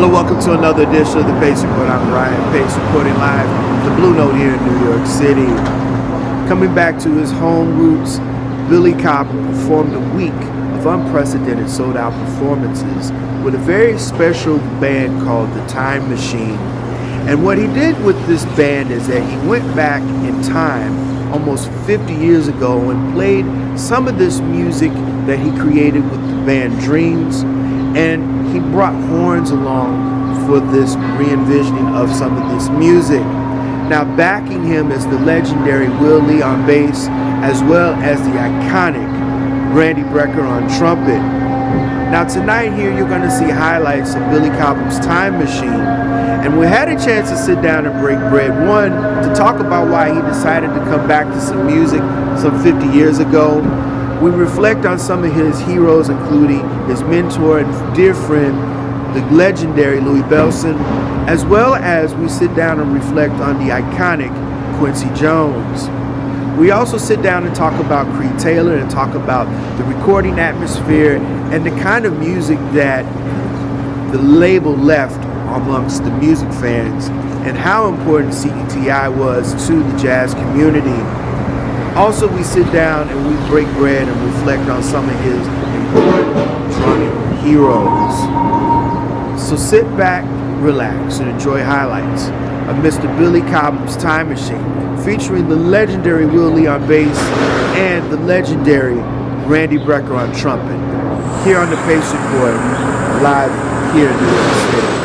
Hello, welcome to another edition of the Pace Report. I'm Ryan Pace, reporting live from the Blue Note here in New York City. Coming back to his home roots, Billy Cobham performed a week of unprecedented sold-out performances with a very special band called the Time Machine. And what he did with this band is that he went back in time almost 50 years ago and played some of this music that he created with the band Dreams, and he brought horns along for this re-envisioning of some of this music. Now backing him is the legendary Will Lee on bass, as well as the iconic Randy Brecker on trumpet. Now tonight here you're going to see highlights of Billy Cobham's Time Machine, and we had a chance to sit down and break bread. One, to talk about why he decided to come back to some music some 50 years ago. We reflect on some of his heroes, including his mentor and dear friend, the legendary Louie Bellson, as well as we sit down and reflect on the iconic Quincy Jones. We also sit down and talk about Creed Taylor and talk about the recording atmosphere and the kind of music that the label left amongst the music fans and how important CETI was to the jazz community. Also, we sit down and we break bread and reflect on some of his important drumming heroes. So sit back, relax, and enjoy highlights of Mr. Billy Cobham's Time Machine, featuring the legendary Will Lee on bass and the legendary Randy Brecker on trumpet, here on the Pace Report, live here in New York City.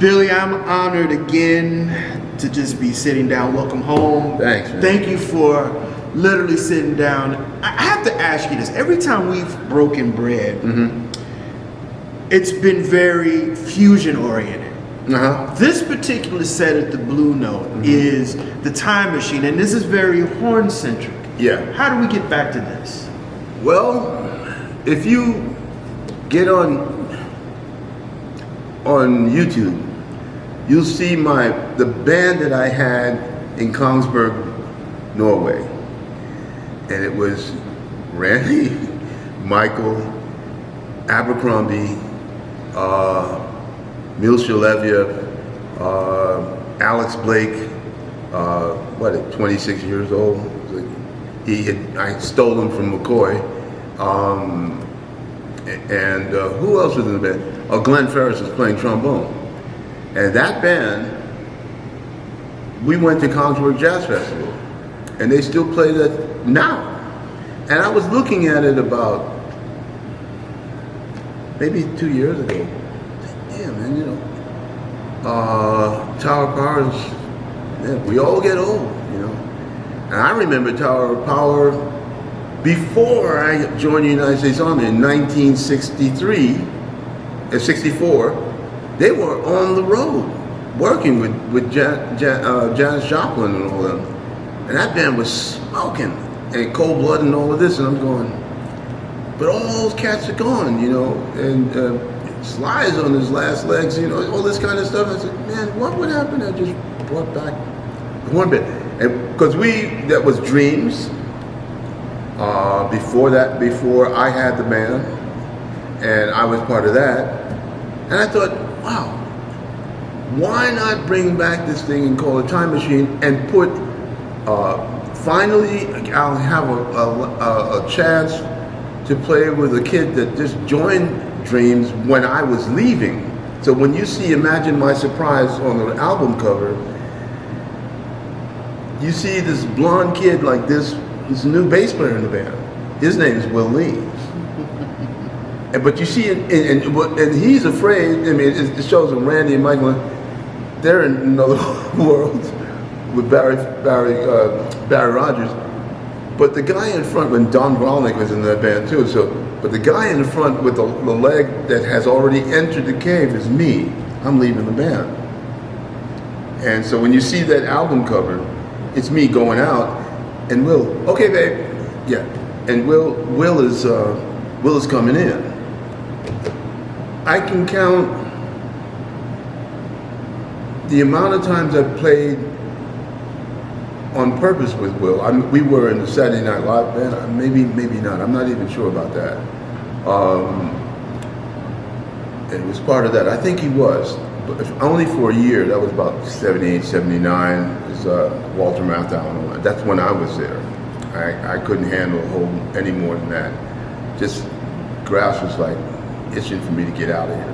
Billy, I'm honored again to just be sitting down. Welcome home. Thanks, man. Thank you for literally sitting down. I have to ask you this. Every time we've broken bread, it's been very fusion oriented. This particular set at the Blue Note is the Time Machine, and this is very horn centric. Yeah. How do we get back to this? Well, if you get on YouTube, you'll see the band that I had in Kongsberg, Norway, and it was Randy, Michael, Abercrombie, Milt Jackson, Alex Blake, 26 years old. I stole him from McCoy, and who else was in the band? Glenn Ferris was playing trombone. And that band, we went to Kongsberg Jazz Festival, and they still play that now. And I was looking at it about maybe 2 years ago. Damn, man, Tower of Power is, man, we all get old, And I remember Tower of Power before I joined the United States Army in 1964. They were on the road working with Janis Joplin and all them. And that band was smoking, and Cold Blood and all of this, and I'm going, but all those cats are gone, and Sly's on his last legs, all this kind of stuff. I said, man, what would happen if I just brought back the horn band? Because that was Dreams. Before I had the band, and I was part of that. And I thought, wow, why not bring back this thing and call it Time Machine and put, finally, I'll have a chance to play with a kid that just joined Dreams when I was leaving. So when you see Imagine My Surprise on the album cover, you see this blonde kid like this. He's a new bass player in the band. His name is Will Lee. But you see, and he's afraid. I mean, it shows him Randy and Michael. They're in another world with Barry Rogers. But the guy in front, when Don Grolnick was in that band too. But the guy in the front with the leg that has already entered the cave is me. I'm leaving the band. And so when you see that album cover, it's me going out, and Will, okay, babe, yeah, and Will is coming in. I can count the amount of times I've played on purpose with Will. We were in the Saturday Night Live band, maybe not. I'm not even sure about that. It was part of that. I think he was, but only for a year. That was about 78, 79. It was Walter Matthau and all that. That's when I was there. I couldn't handle any more than that. Just grass was like itching for me to get out of here.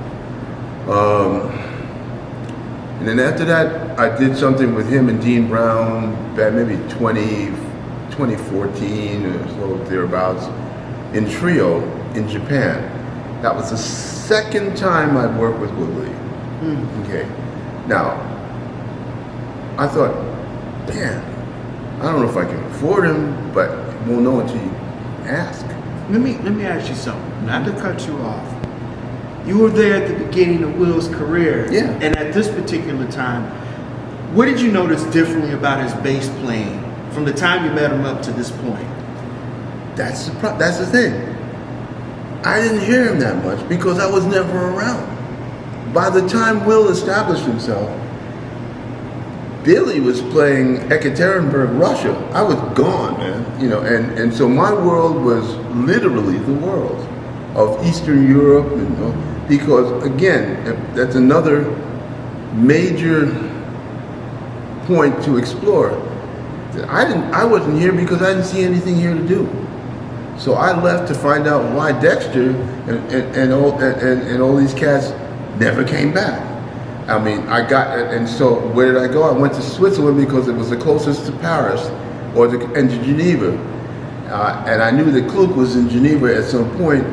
And then after that, I did something with him and Dean Brown, maybe 2014 or so, thereabouts, in trio in Japan. That was the second time I'd worked with Louie. Okay. Now, I thought, man, I don't know if I can afford him, but we'll know until you ask. Let me ask you something, not to cut you off. You were there at the beginning of Will's career. Yeah. And at this particular time, what did you notice differently about his bass playing from the time you met him up to this point? That's the thing. I didn't hear him that much because I was never around. By the time Will established himself, Billy was playing Ekaterinburg, Russia. I was gone, man. And so my world was literally the world of Eastern Europe, because again, that's another major point to explore. I wasn't here because I didn't see anything here to do. So I left to find out why Dexter and all these cats never came back. I mean, and so where did I go? I went to Switzerland because it was the closest to Paris and to Geneva. And I knew that Kluk was in Geneva at some point.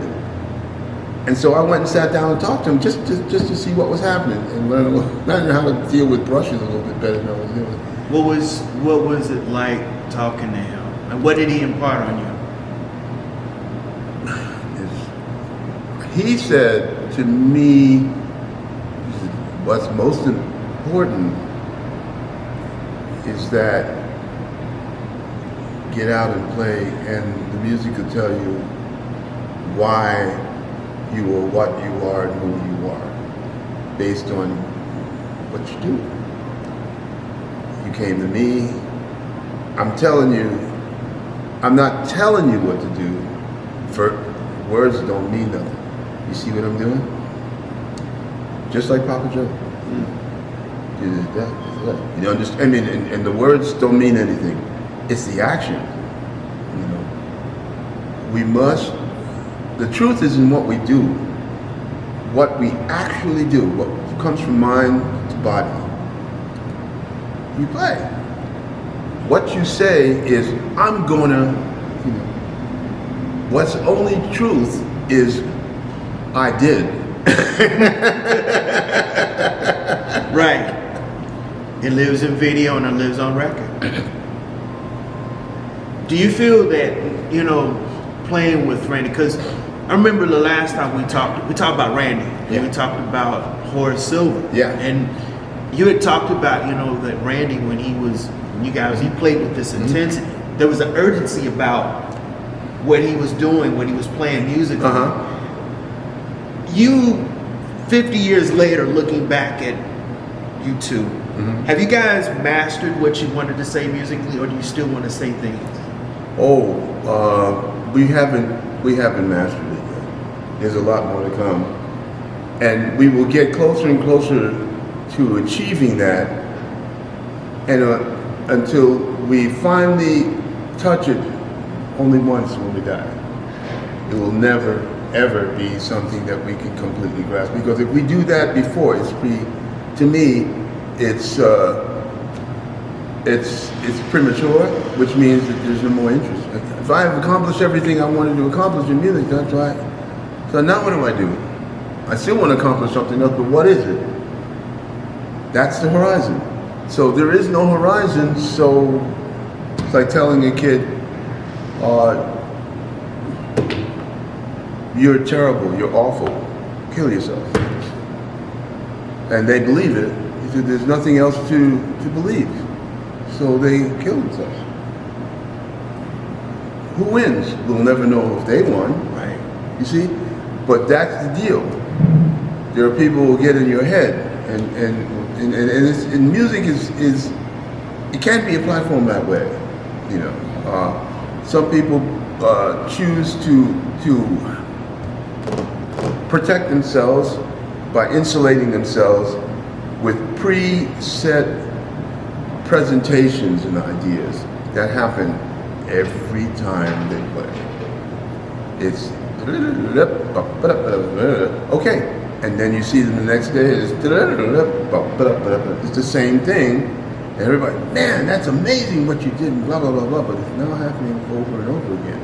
And so I went and sat down and talked to him just to see what was happening and learn how to deal with brushes a little bit better than I was doing. What was it like talking to him, and what did he impart on you? He said to me, what's most important is that get out and play, and the music will tell you why you are what you are and who you are, based on what you do. You came to me. I'm telling you, I'm not telling you what to do. For words don't mean nothing. You see what I'm doing? Just like Papa Joe. You understand? I mean, and the words don't mean anything. It's the action. You know, we must. The truth is in what we do. What we actually do. What comes from mind to body. You play. What you say is, I'm gonna. You know, what's only truth is, I did. Right. It lives in video and it lives on record. Do you feel that, you know, playing with Randy, because I remember the last time we talked about Randy. Yeah. We talked about Horace Silver. Yeah. And you had talked about, you know, that Randy, when he played with this intensity, there was an urgency about what he was doing when he was playing music. You, 50 years later, looking back at you two, have you guys mastered what you wanted to say musically, or do you still want to say things? We haven't mastered it yet. There's a lot more to come, and we will get closer and closer to achieving that, and until we finally touch it only once when we die. It will never ever be something that we can completely grasp, because if we do that before, to me, it's premature, which means that there's no more interest. If I have accomplished everything I wanted to accomplish in music, that's right. So now what do I do? I still want to accomplish something else, but what is it? That's the horizon. So there is no horizon, so it's like telling a kid, you're terrible, you're awful, kill yourself. And they believe it. He said, there's nothing else to believe. So they kill themselves. Who wins? We'll never know if they won. Right. You see? But that's the deal. There are people who get in your head, and music is it can't be a platform that way. You know, some people choose to protect themselves by insulating themselves with preset presentations and ideas that happen every time they play. It's okay, and then you see them the next day. It's the same thing, and everybody, man, that's amazing what you did, and blah blah blah blah. But it's now happening over and over again.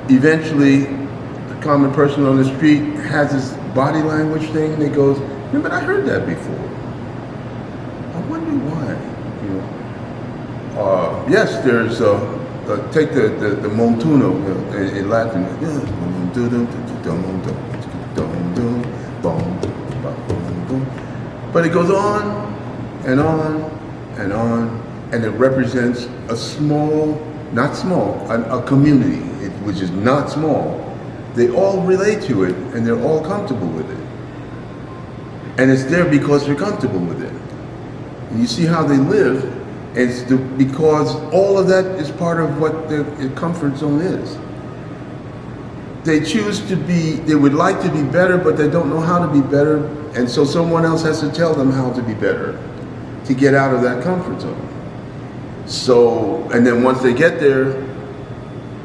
Eventually, the common person on the street has this body language thing, and he goes, "Yeah, but I heard that before. I wonder why." You know. Yes, there's take the montuno in Latin. But it goes on and on and on, and it represents a small, not small, a community, which is not small. They all relate to it, and they're all comfortable with it. And it's there because they're comfortable with it. And you see how they live. It's because all of that is part of what their comfort zone is. They choose to be, they would like to be better, but they don't know how to be better, and so someone else has to tell them how to be better to get out of that comfort zone. So, and then once they get there,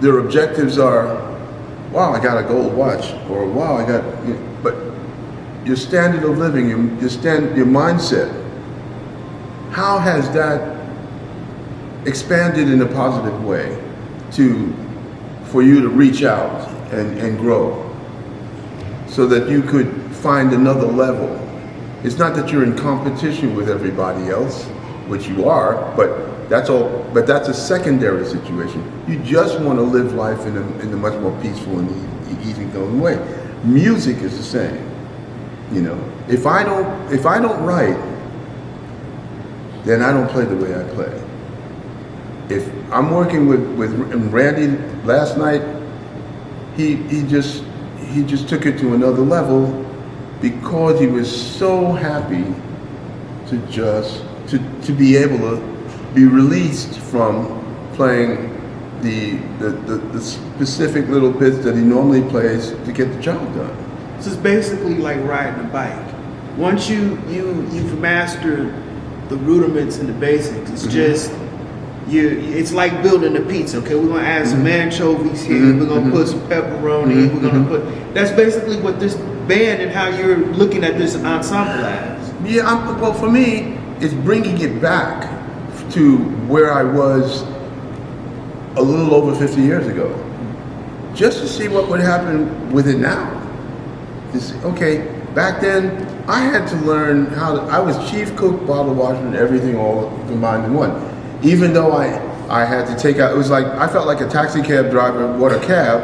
their objectives are, wow, I got a gold watch, or wow, I got, but your standard of living, your mindset, how has that expanded in a positive way for you to reach out and grow? so that you could find another level. It's not that you're in competition with everybody else, which you are, but that's all. But that's a secondary situation. You just want to live life in a much more peaceful and easygoing way. Music is the same. You know, if I don't write, then I don't play the way I play. If I'm working with Randy last night, he just took it to another level because he was so happy to be able to be released from playing the specific little bits that he normally plays to get the job done. So it's basically like riding a bike. Once you've mastered the rudiments and the basics, it's just it's like building a pizza. Okay, we're gonna add some anchovies here. We're gonna put some pepperoni. We're gonna put. That's basically what this band and how you're looking at this ensemble as. Yeah, well, for me, it's bringing it back to where I was a little over 50 years ago, just to see what would happen with it now. Okay, back then I had to learn how to. I was chief cook, bottle washer, and everything all combined in one. Even though I had to take out, it was like I felt like a taxi cab driver bought a cab,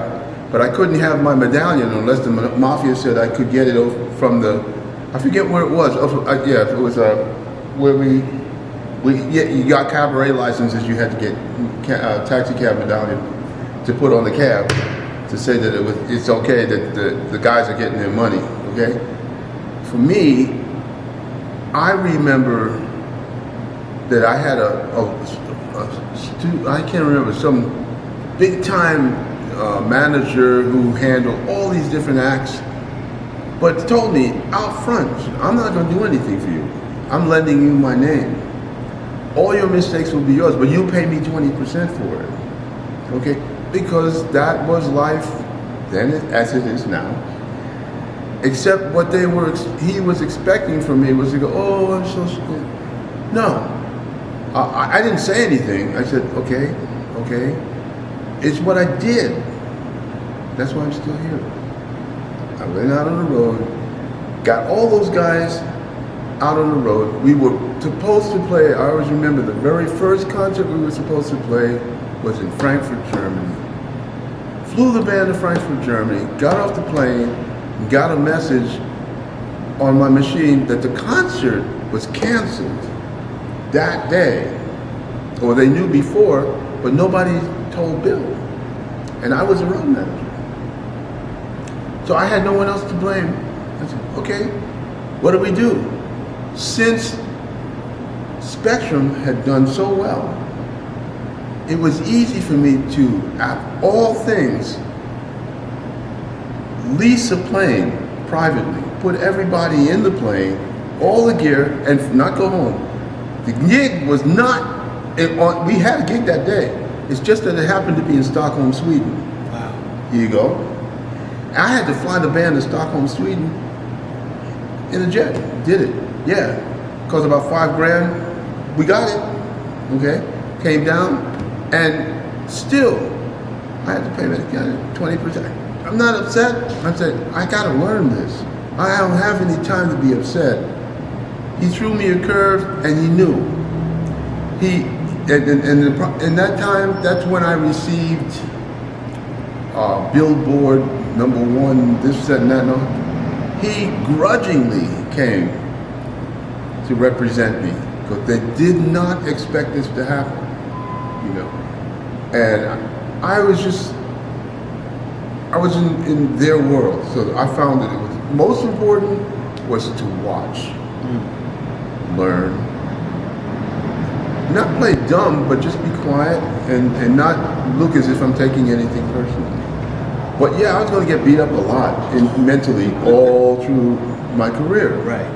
but I couldn't have my medallion unless the mafia said I could get it from the. I forget where it was. Yeah, it was where you got cabaret licenses. You had to get taxi cab medallion to put on the cab to say that it's okay that the guys are getting their money. Okay, for me, I remember that I had I can't remember, some big time manager who handled all these different acts, but told me out front, I'm not going to do anything for you. I'm lending you my name. All your mistakes will be yours, but you pay me 20% for it. Okay? Because that was life then as it is now. Except what he was expecting from me was to go, oh, I'm so scared. No. I didn't say anything. I said, okay. It's what I did. That's why I'm still here. I went out on the road, got all those guys out on the road. We were supposed to play, I always remember the very first concert we were supposed to play was in Frankfurt, Germany. Flew the band to Frankfurt, Germany, got off the plane, and got a message on my machine that the concert was canceled that day, or they knew before, but nobody told Bill, and I was a road manager, so I had no one else to blame. I said, okay, what do we do? Since Spectrum had done so well, it was easy for me to, at all things, lease a plane privately, put everybody in the plane, all the gear, and not go home. The gig was not, we had a gig that day. It's just that it happened to be in Stockholm, Sweden. Wow. Here you go. I had to fly the band to Stockholm, Sweden in a jet. Did it. Yeah. Cost about $5,000. We got it. Okay. Came down, and still, I had to pay 20%. I'm not upset. I said, I gotta learn this. I don't have any time to be upset. He threw me a curve, and he knew. In that time, that's when I received Billboard #1, this, that, and that. No, he grudgingly came to represent me because they did not expect this to happen, you know. And I was in their world, so I found that it was most important was to watch. Learn, not play dumb, but just be quiet and not look as if I'm taking anything personally. But yeah, I was going to get beat up a lot mentally all through my career. Right.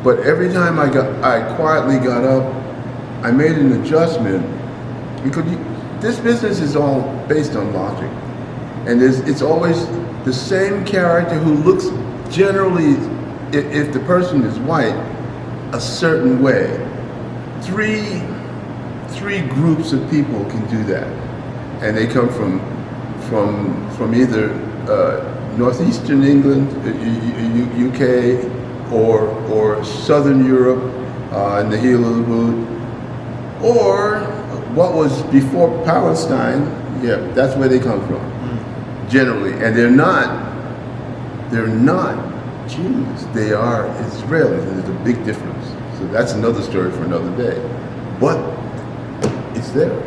But every time I quietly got up, I made an adjustment because this business is all based on logic, and it's always the same character who looks generally, if the person is white, a certain way. Three groups of people can do that, and they come from either northeastern England, UK, or southern Europe in the heel of the boot, or what was before Palestine. Yeah, that's where they come from, generally, and they're not Jews. They are Israelis, and there's a big difference. So that's another story for another day. But it's there,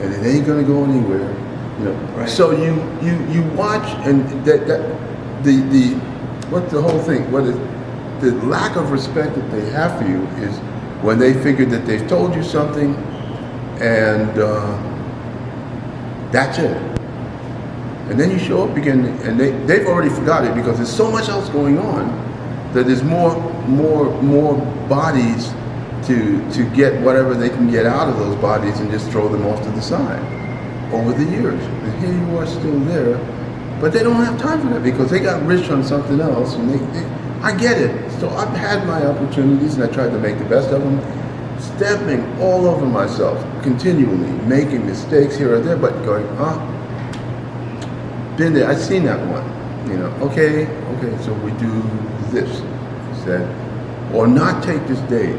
and it ain't gonna go anywhere. Right. So you watch, and the what the whole thing, what is the lack of respect that they have for you is when they figure that they've told you something, and that's it. And then you show up again, and they've already forgot it because there's so much else going on that there's more bodies to get whatever they can get out of those bodies and just throw them off to the side over the years. And here you are still there, but they don't have time for that because they got rich on something else. And I get it. So I've had my opportunities, and I tried to make the best of them, stepping all over myself continually, making mistakes here or there, but going, been there, I've seen that one, okay, so we do this, he said, or not take this date,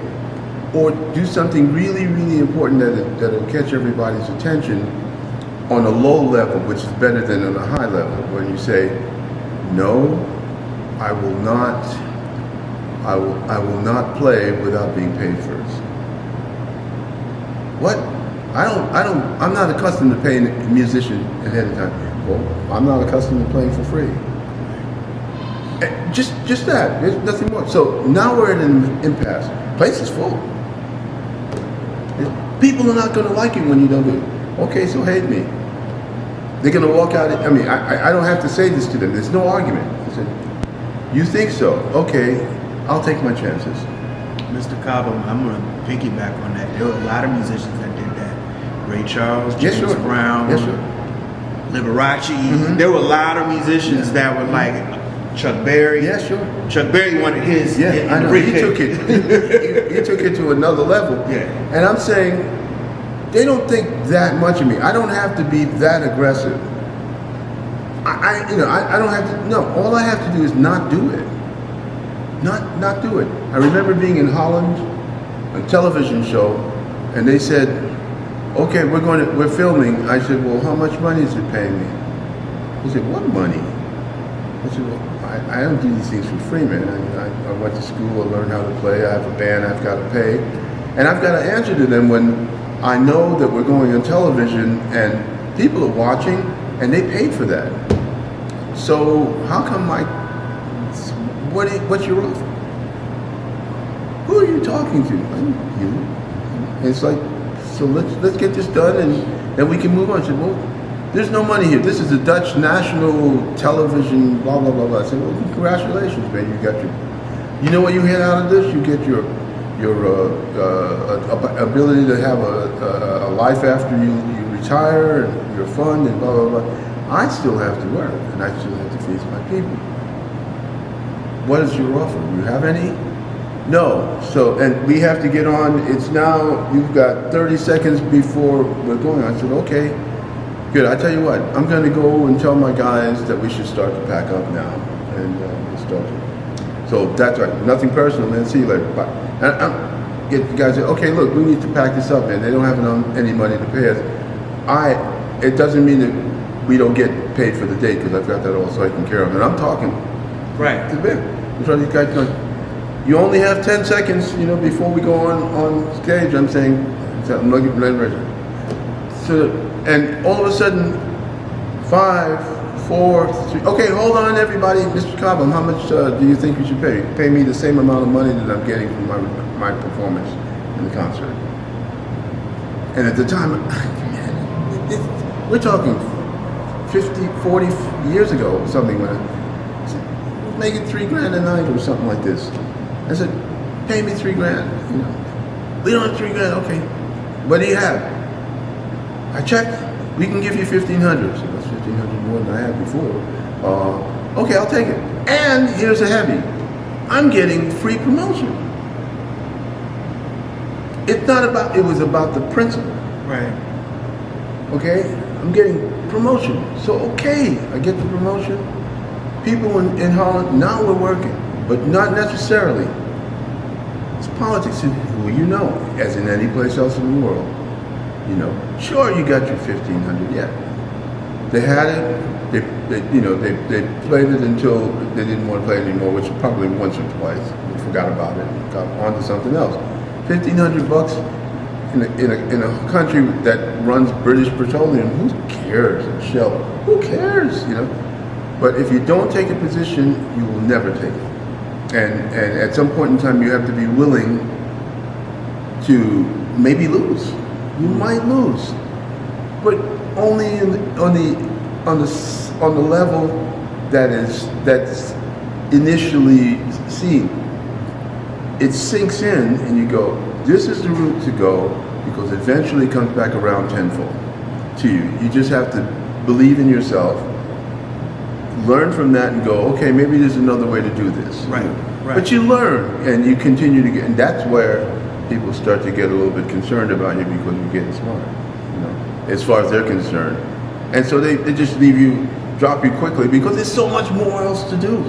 or do something really, really important that'll catch everybody's attention on a low level, which is better than on a high level, when you say, no, I will not play without being paid first. What? I'm not accustomed to paying a musician ahead of time. Well, I'm not accustomed to playing for free. Just that. There's nothing more. So now we're at an impasse. Place is full. People are not going to like you when you don't do it. Okay, so hate me. They're going to walk out. I don't have to say this to them. There's no argument. I said, you think so? Okay, I'll take my chances. Mr. Cobham, I'm going to piggyback on that. There were a lot of musicians that did that. Ray Charles, James Brown, Liberace. Mm-hmm. There were a lot of musicians that were like Chuck Berry. Yeah, sure. Chuck Berry wanted his. Yeah, I know. He took it. He took it to another level. Yeah. And I'm saying, they don't think that much of me. I don't have to be that aggressive. I don't have to. No, all I have to do is not do it. Not do it. I remember being in Holland, a television show, and they said, okay, we're filming. I said, well, how much money is it paying me? He said, what money? I said, well, I don't do these things for free, man. I went to school, I learned how to play, I have a band, I've got to pay. And I've got to answer to them when I know that we're going on television and people are watching and they paid for that. So how come what's your offer? Who are you talking to? You. And it's like, so let's get this done and then we can move on. I said, well, there's no money here. This is the Dutch national television, blah, blah, blah, blah. I said, well, congratulations, man. You know what you get out of this? You get your ability to have a life after you retire and your fund and blah, blah, blah. I still have to work and I still have to feed my people. What is your offer? Do you have any? No. So, and we have to get on. It's now, you've got 30 seconds before we're going. I said, okay, good. I tell you what, I'm going to go and tell my guys that we should start to pack up now. And we'll start. So that's right. Nothing personal, man. See you later. Bye. And get the guys say, okay, look, we need to pack this up, and they don't have any money to pay us. It doesn't mean that we don't get paid for the date, because I've got that all taken care of. And I'm talking right to them. I'm trying to these guys going, you only have 10 seconds, before we go on stage. I'm saying, I'm looking at the So, and all of a sudden, 5, 4, 3. Okay, hold on, everybody. Mr. Cobham, how much do you think you should pay? Pay me the same amount of money that I'm getting from my performance in the concert. And at the time, we're talking 50, 40 years ago or something. When I said, make it $3,000 a night or something like this. I said, pay me $3,000. We don't have $3,000. Okay, what do you have? I checked. We can give you $1,500. So that's $1,500 more than I had before. Okay, I'll take it. And here's a heavy. I'm getting free promotion. It's not about. It was about the principle. Right. Okay, I'm getting promotion. So okay, I get the promotion. People in Holland, now we're working, but not necessarily. It's politics, who you know, as in any place else in the world. You know, sure, you got your 1,500, yeah. They had it, they played it until they didn't want to play it anymore, which probably once or twice. We forgot about it, got on to something else. $1,500 in a country that runs British Petroleum, who cares? Shell, who cares? You know. But if you don't take a position, you will never take it. And at some point in time, you have to be willing to maybe lose. You might lose, but only on the level that's initially seen. It sinks in, and you go, this is the route to go, because eventually it comes back around tenfold to you. You just have to believe in yourself, learn from that, and go, okay, maybe there's another way to do this. Right. But you learn, and you continue to get, and that's where people start to get a little bit concerned about you, because you're getting smart, you know, as far as they're concerned. And so they just drop you quickly, because there's so much more else to do.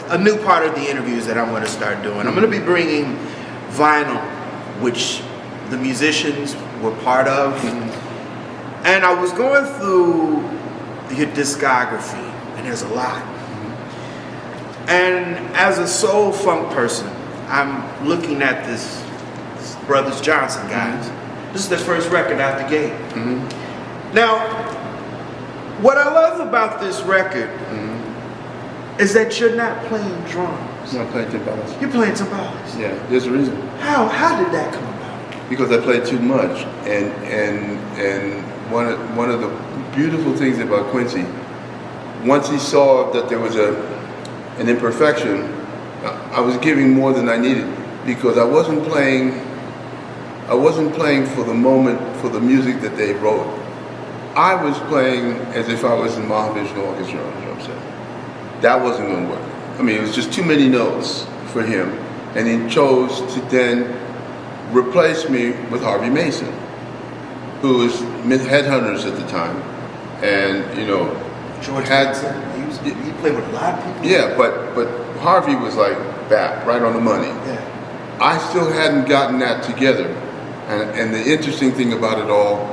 a new part of the interviews that I'm going to start doing. I'm going to be bringing vinyl, which the musicians were part of. And I was going through your discography, and there's a lot. And as a soul funk person, I'm looking at this Brothers Johnson guys. This is their first record out the gate. Now, what I love about this record is that you're not playing drums. I'm not playing timbales. You're playing timbales. Yeah, there's a reason. How did that come about? Because I played too much, and one of the beautiful things about Quincy, once he saw that there was an imperfection, I was giving more than I needed, because I wasn't playing for the moment, for the music that they wrote. I was playing as if I was in Mahavishnu Orchestra on the drum set. That wasn't going to work. I mean, it was just too many notes for him, and he chose to then replace me with Harvey Mason, who was Headhunters at the time, and George Hudson. He played with a lot of people. Yeah, but Harvey was like that, right on the money. Yeah. I still hadn't gotten that together, and the interesting thing about it all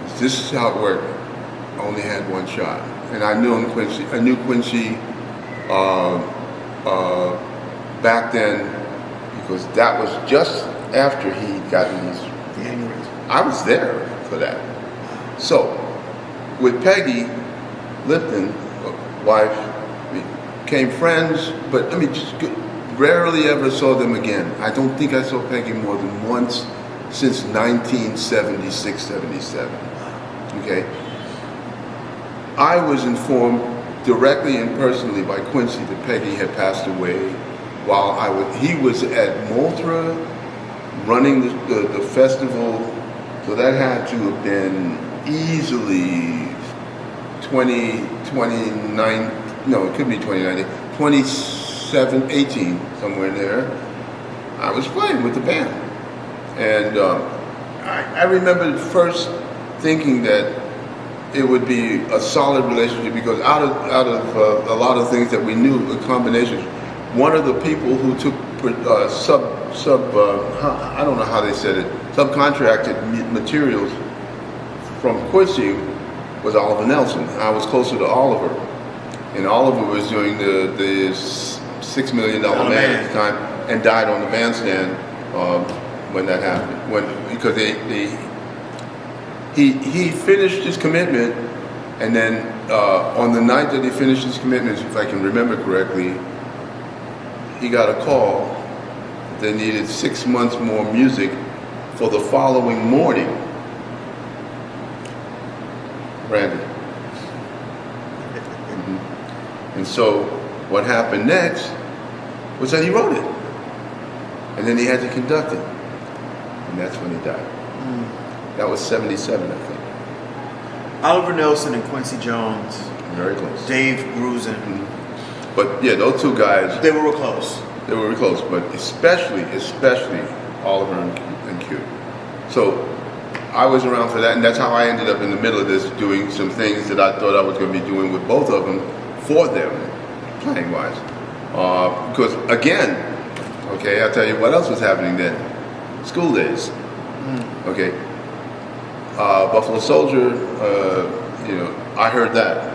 is this is how it worked. I only had one shot, and I knew Quincy back then, because that was just after he'd gotten these. I was there for that. So with Peggy Lipton, wife, we became friends, but I mean, just rarely ever saw them again. I don't think I saw Peggy more than once since 1976, 77. Okay? I was informed directly and personally by Quincy that Peggy had passed away while he was at Moultrie running the festival, so that had to have been easily 29, no, it could be 2019, 27, 18, somewhere in there. I was playing with the band. And I remember first thinking that it would be a solid relationship, because out of a lot of things that we knew, the combinations, one of the people who took I don't know how they said it, subcontracted materials from Quincy was Oliver Nelson. I was closer to Oliver, and Oliver was doing the $6 million man at the time, and died on the bandstand when that happened. Because he finished his commitment, and then on the night that he finished his commitment, if I can remember correctly, he got a call that they needed 6 months more music for the following morning. Brandon. And so what happened next was that he wrote it, and then he had to conduct it, and that's when he died. That was 77, I think. Oliver Nelson and Quincy Jones. Very close. Dave Grusin. But yeah, those two guys. They were real close. They were real close, but especially Oliver and Q. So I was around for that, and that's how I ended up in the middle of this, doing some things that I thought I was going to be doing with both of them, for them, playing wise. Because again, okay, I'll tell you what else was happening then. School days. Okay. Buffalo Soldier, I heard that.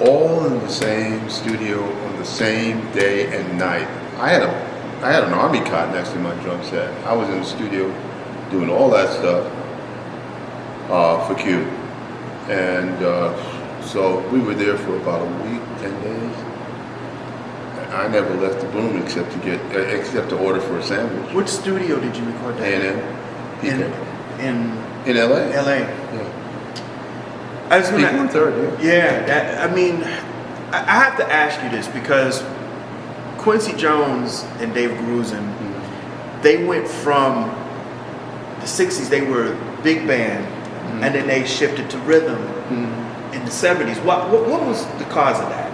All in the same studio on the same day and night. I had an army cot next to my drum set. I was in the studio doing all that stuff for Q. And so we were there for about a week, 10 days. I never left the room except to order for a sandwich. Which studio did you record that? A&M. In LA. LA. Yeah. I was gonna, People third, yeah. I have to ask you this, because Quincy Jones and Dave Grusin, they went from the 60s, they were big band, and then they shifted to rhythm in the 70s. What was the cause of that?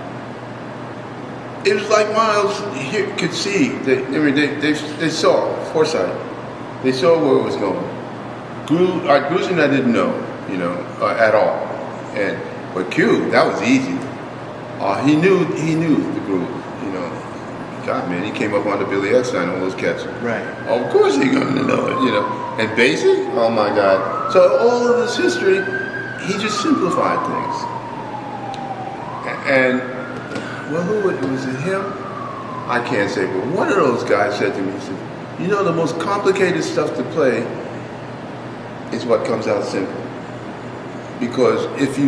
It was like Miles could see. They saw foresight. They saw where it was going. Grusin I didn't know, at all. But Q, that was easy. He knew the groove, God, man, he came up on the Billy Eckstein, all those cats. Right. Of course he's going to know it, you know. And basic, oh my God. So all of this history, he just simplified things. And, well, was it him? I can't say, but one of those guys said to me, he said, you know, the most complicated stuff to play is what comes out simple. Because if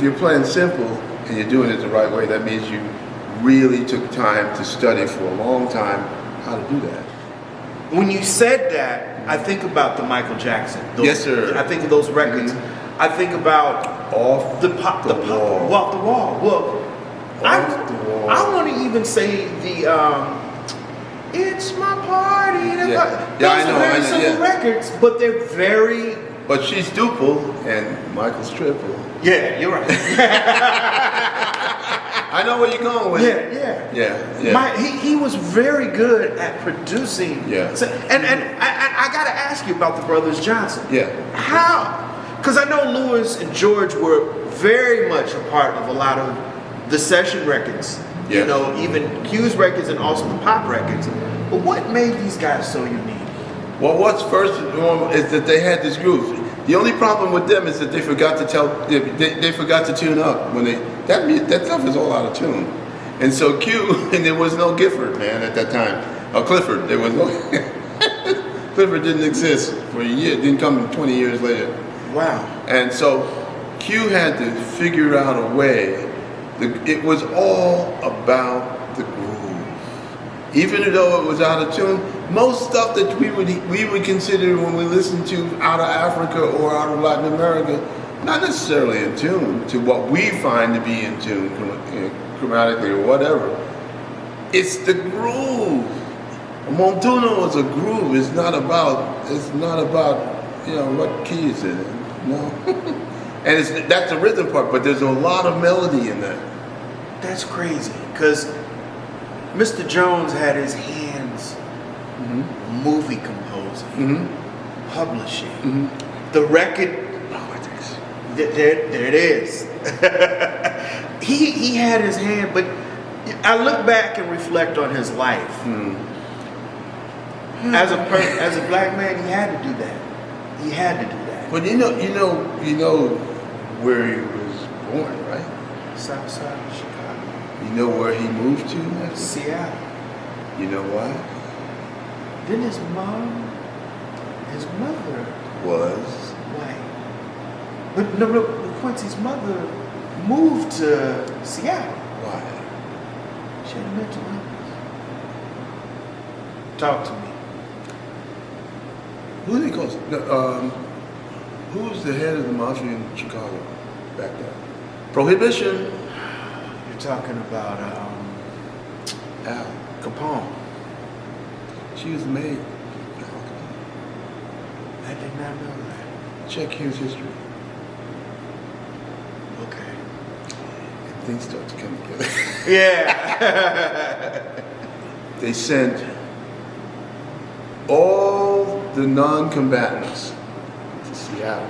you're playing simple and you're doing it the right way, that means you really took time to study for a long time how to do that. When you said that, I think about the Michael Jackson. Yes, sir. I think of those records. I think about Off the wall. Well, Off the wall. I want to even say the "It's My Party." Yeah. Those I know, are very yeah. simple records, but they're very. But she's duple and Michael's triple. Yeah, you're right. I know where you're going with it. Yeah. He was very good at producing. Yeah. So, and I got to ask you about the Brothers Johnson. Yeah. How? Because I know Louis and George were very much a part of a lot of the session records. Yes. You know, even Q's records and also the pop records. But what made these guys so unique? Well, what's first and foremost is that they had this groove. The only problem with them is that they forgot to they forgot to tune up when that stuff is all out of tune. And so Q, and there was no Gifford, man, at that time. Clifford, there was no Clifford didn't exist for a year. It didn't come 20 years later. Wow. And so Q had to figure out a way. It was all about the groove. Even though it was out of tune, most stuff that we would consider when we listen to out of Africa or out of Latin America, not necessarily in tune to what we find to be in tune chromatically or whatever. It's the groove. A montuno is a groove. It's not about what key is in it. No. And that's the rhythm part, but there's a lot of melody in that. That's crazy, because Mr. Jones had his hands movie composing, publishing, the record. There it is. he had his hand, but I look back and reflect on his life. As a black man, he had to do that. He had to do that. But you know where he was born, right? South side of Chicago. You know where he moved to next? Seattle. You know why? Then his mother Was white. But no, Quincy's mother moved to Seattle. why? She had a mental illness. Talk to me. Who do they call? Who was the head of the mafia in Chicago back then? Prohibition. You're talking about Al Capone. She was the maid. I did not know that. Check Hughes' history. Okay. And things start to come together. Yeah. They sent all the non-combatants to Seattle.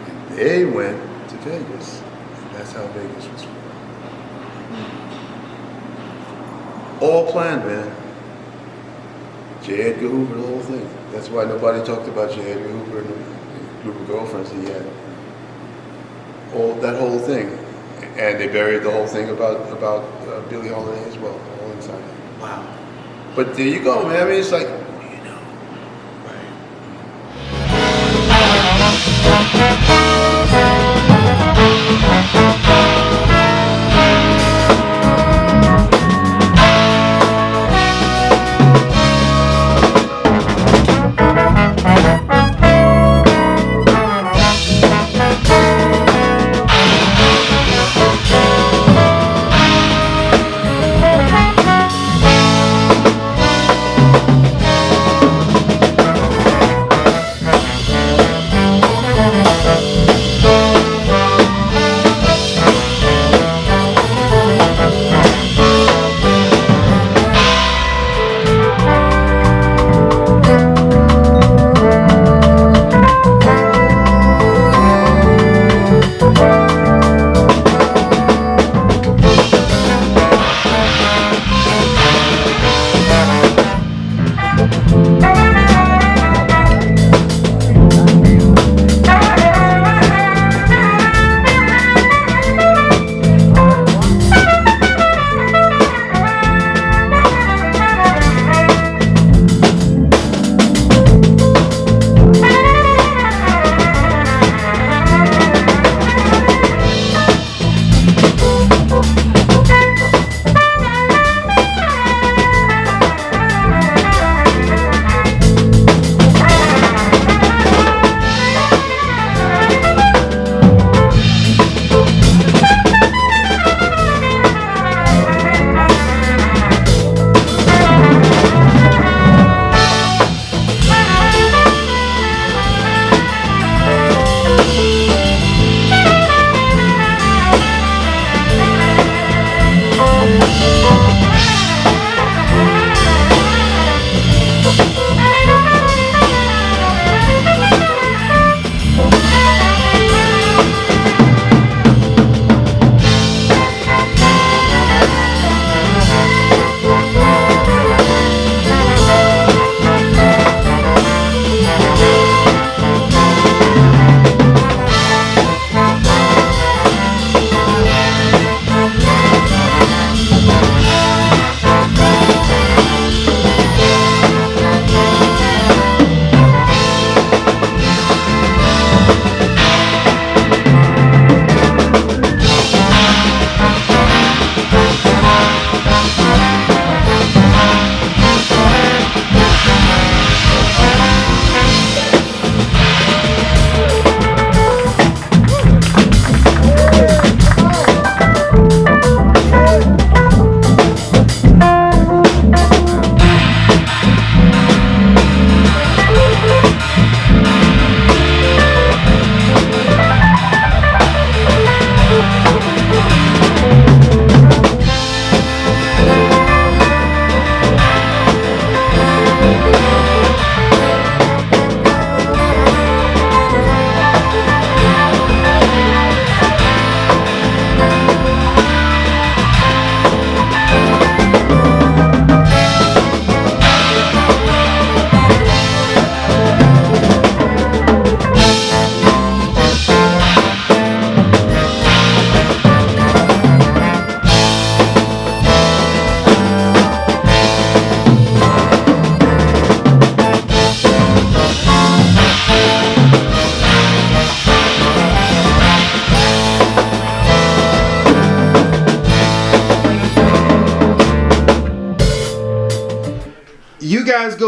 And they went to Vegas. And that's how Vegas was formed. All planned, man. J. Edgar Hoover, the whole thing. That's why nobody talked about J. Edgar Hoover and the group of girlfriends he had. That whole thing. And they buried the whole thing about Billie Holiday as well, all inside it. Wow. But there you go, man. I mean, it's like,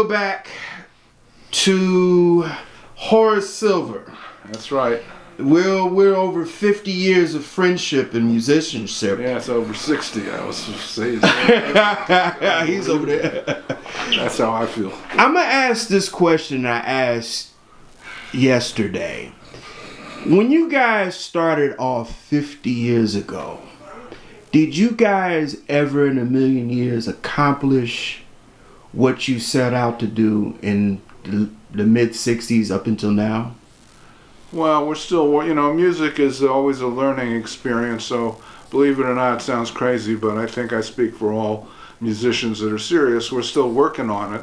go back to Horace Silver. That's right. We're over 50 years of friendship and musicianship. Yeah, it's over 60. I was saying. He's over there. That's how I feel. I'm gonna ask this question I asked yesterday. When you guys started off 50 years ago, did you guys ever in a million years accomplish what you set out to do in the mid 60s up until now? Well, we're still, music is always a learning experience, so believe it or not, it sounds crazy, but I think I speak for all musicians that are serious. We're still working on it,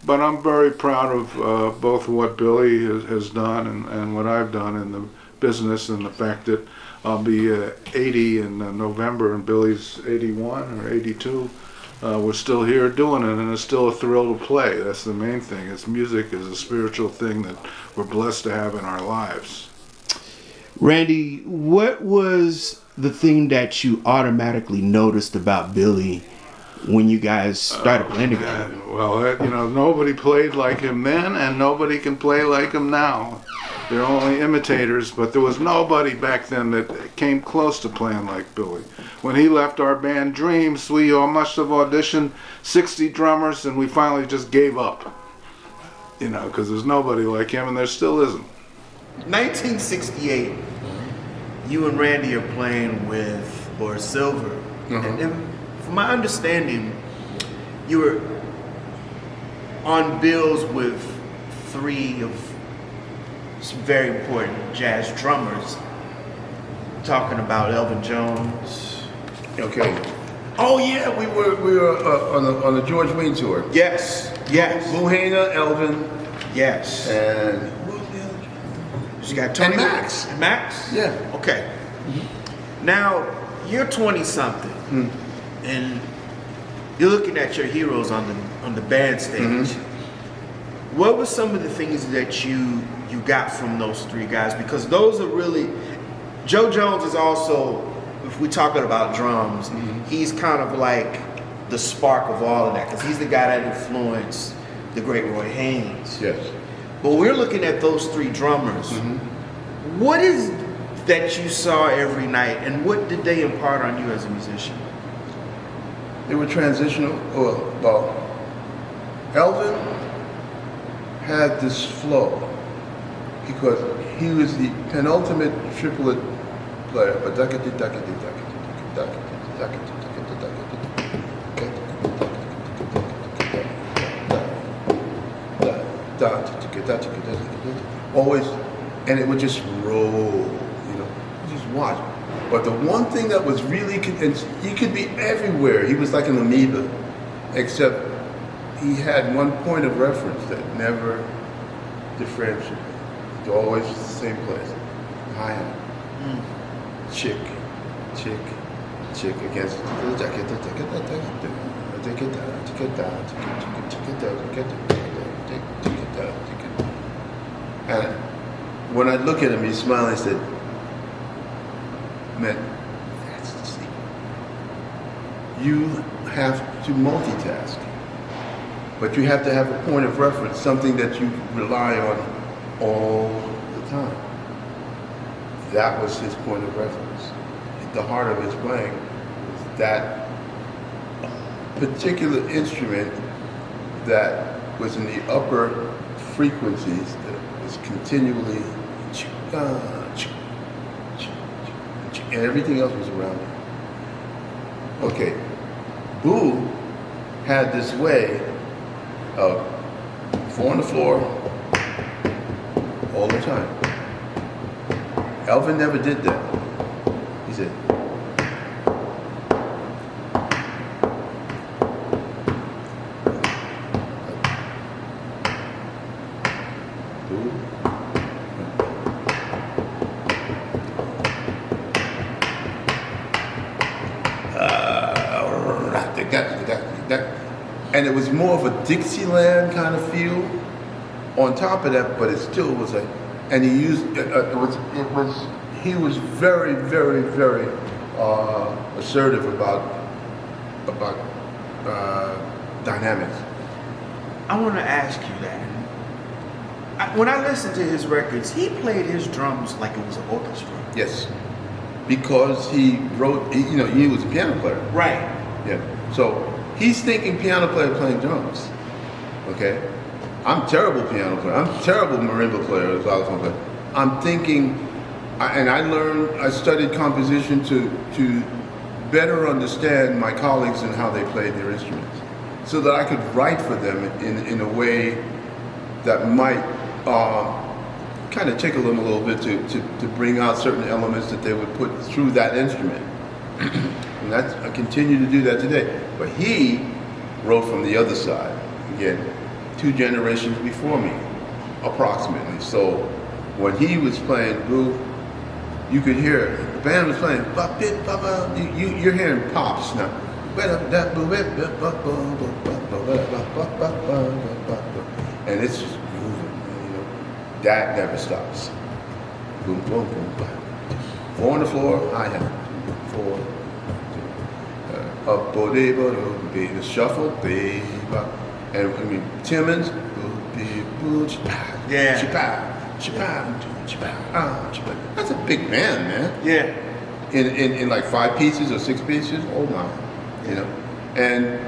but I'm very proud of both what Billy has done and what I've done in the business, and the fact that I'll be 80 in November and Billy's 81 or 82. We're still here doing it, and it's still a thrill to play. That's the main thing. Music is a spiritual thing that we're blessed to have in our lives. Randy, what was the thing that you automatically noticed about Billy when you guys started playing together? Well, nobody played like him then, and nobody can play like him now. They're only imitators, but there was nobody back then that came close to playing like Billy. When he left our band Dreams, we must have auditioned 60 drummers, and we finally just gave up. Because there's nobody like him, and there still isn't. 1968, you and Randy are playing with Horace Silver. And from my understanding, you were on bills with 3 of some very important jazz drummers, talking about Elvin Jones. Okay. Oh yeah, we were on the George Wayne tour. Yes. Lou Hayner, Elvin. Yes. And you got Tony and Max. And Max? Yeah. Okay. Now you're 20 something, and you're looking at your heroes on the band stage. What were some of the things that you got from those 3 guys? Because those are really, Joe Jones is also, if we're talking about drums, he's kind of like the spark of all of that, because he's the guy that influenced the great Roy Haynes. Yes. But we're looking at those 3 drummers. What is that you saw every night, and what did they impart on you as a musician? They were transitional. Well, Elvin had this flow because he was the penultimate triplet player. Always, and it would just roll, just watch. But the one thing that was really, and he could be everywhere. He was like an amoeba, except he had one point of reference that never differentiated. It's always the same place. Hi-hat. Chick against and when I look at him, he's smiling and said, man, that's the secret. You have to multitask, but you have to have a point of reference, something that you rely on all the time. That was his point of reference. The heart of his playing was that particular instrument that was in the upper frequencies that was continually and everything else was around it. Okay, Boo had this way of 4 on the floor all the time. Elvin never did that. He said, and it was more of a Dixieland kind of feel on top of that, but it still was like, and he used, he was very, very, very assertive about dynamics. I want to ask you that. When I listened to his records, he played his drums like it was an orchestra. Yes, because he wrote. He was a piano player. Right. Yeah. So he's thinking piano player playing drums. Okay. I'm terrible piano player. I'm terrible marimba player. Xylophone player. I'm thinking, and I studied composition to better understand my colleagues and how they played their instruments, so that I could write for them in a way that might kind of tickle them a little bit to bring out certain elements that they would put through that instrument. And I continue to do that today. But he wrote from the other side, again, 2 generations before me, approximately. So when he was playing blues, you could hear the band was playing. You're hearing pops now, and it's just moving. That never stops. Boom, boom, boom, boom. 4 on the floor, hi-hat. 4. Up, the shuffle, and Timmons, that's a big band, man. Yeah. In like 5 pieces or 6 pieces, oh my, And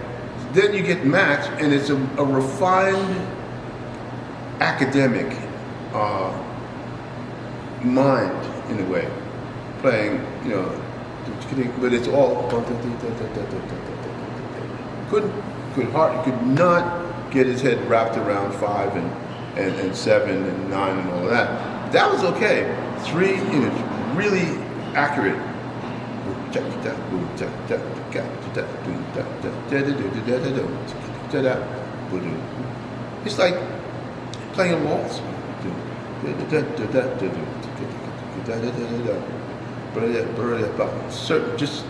then you get Max, and it's a refined academic mind in a way, playing, but it's all could not get his head wrapped around 5 and 7 and 9 and all of that. That was okay. 3, really accurate. It's like playing a waltz.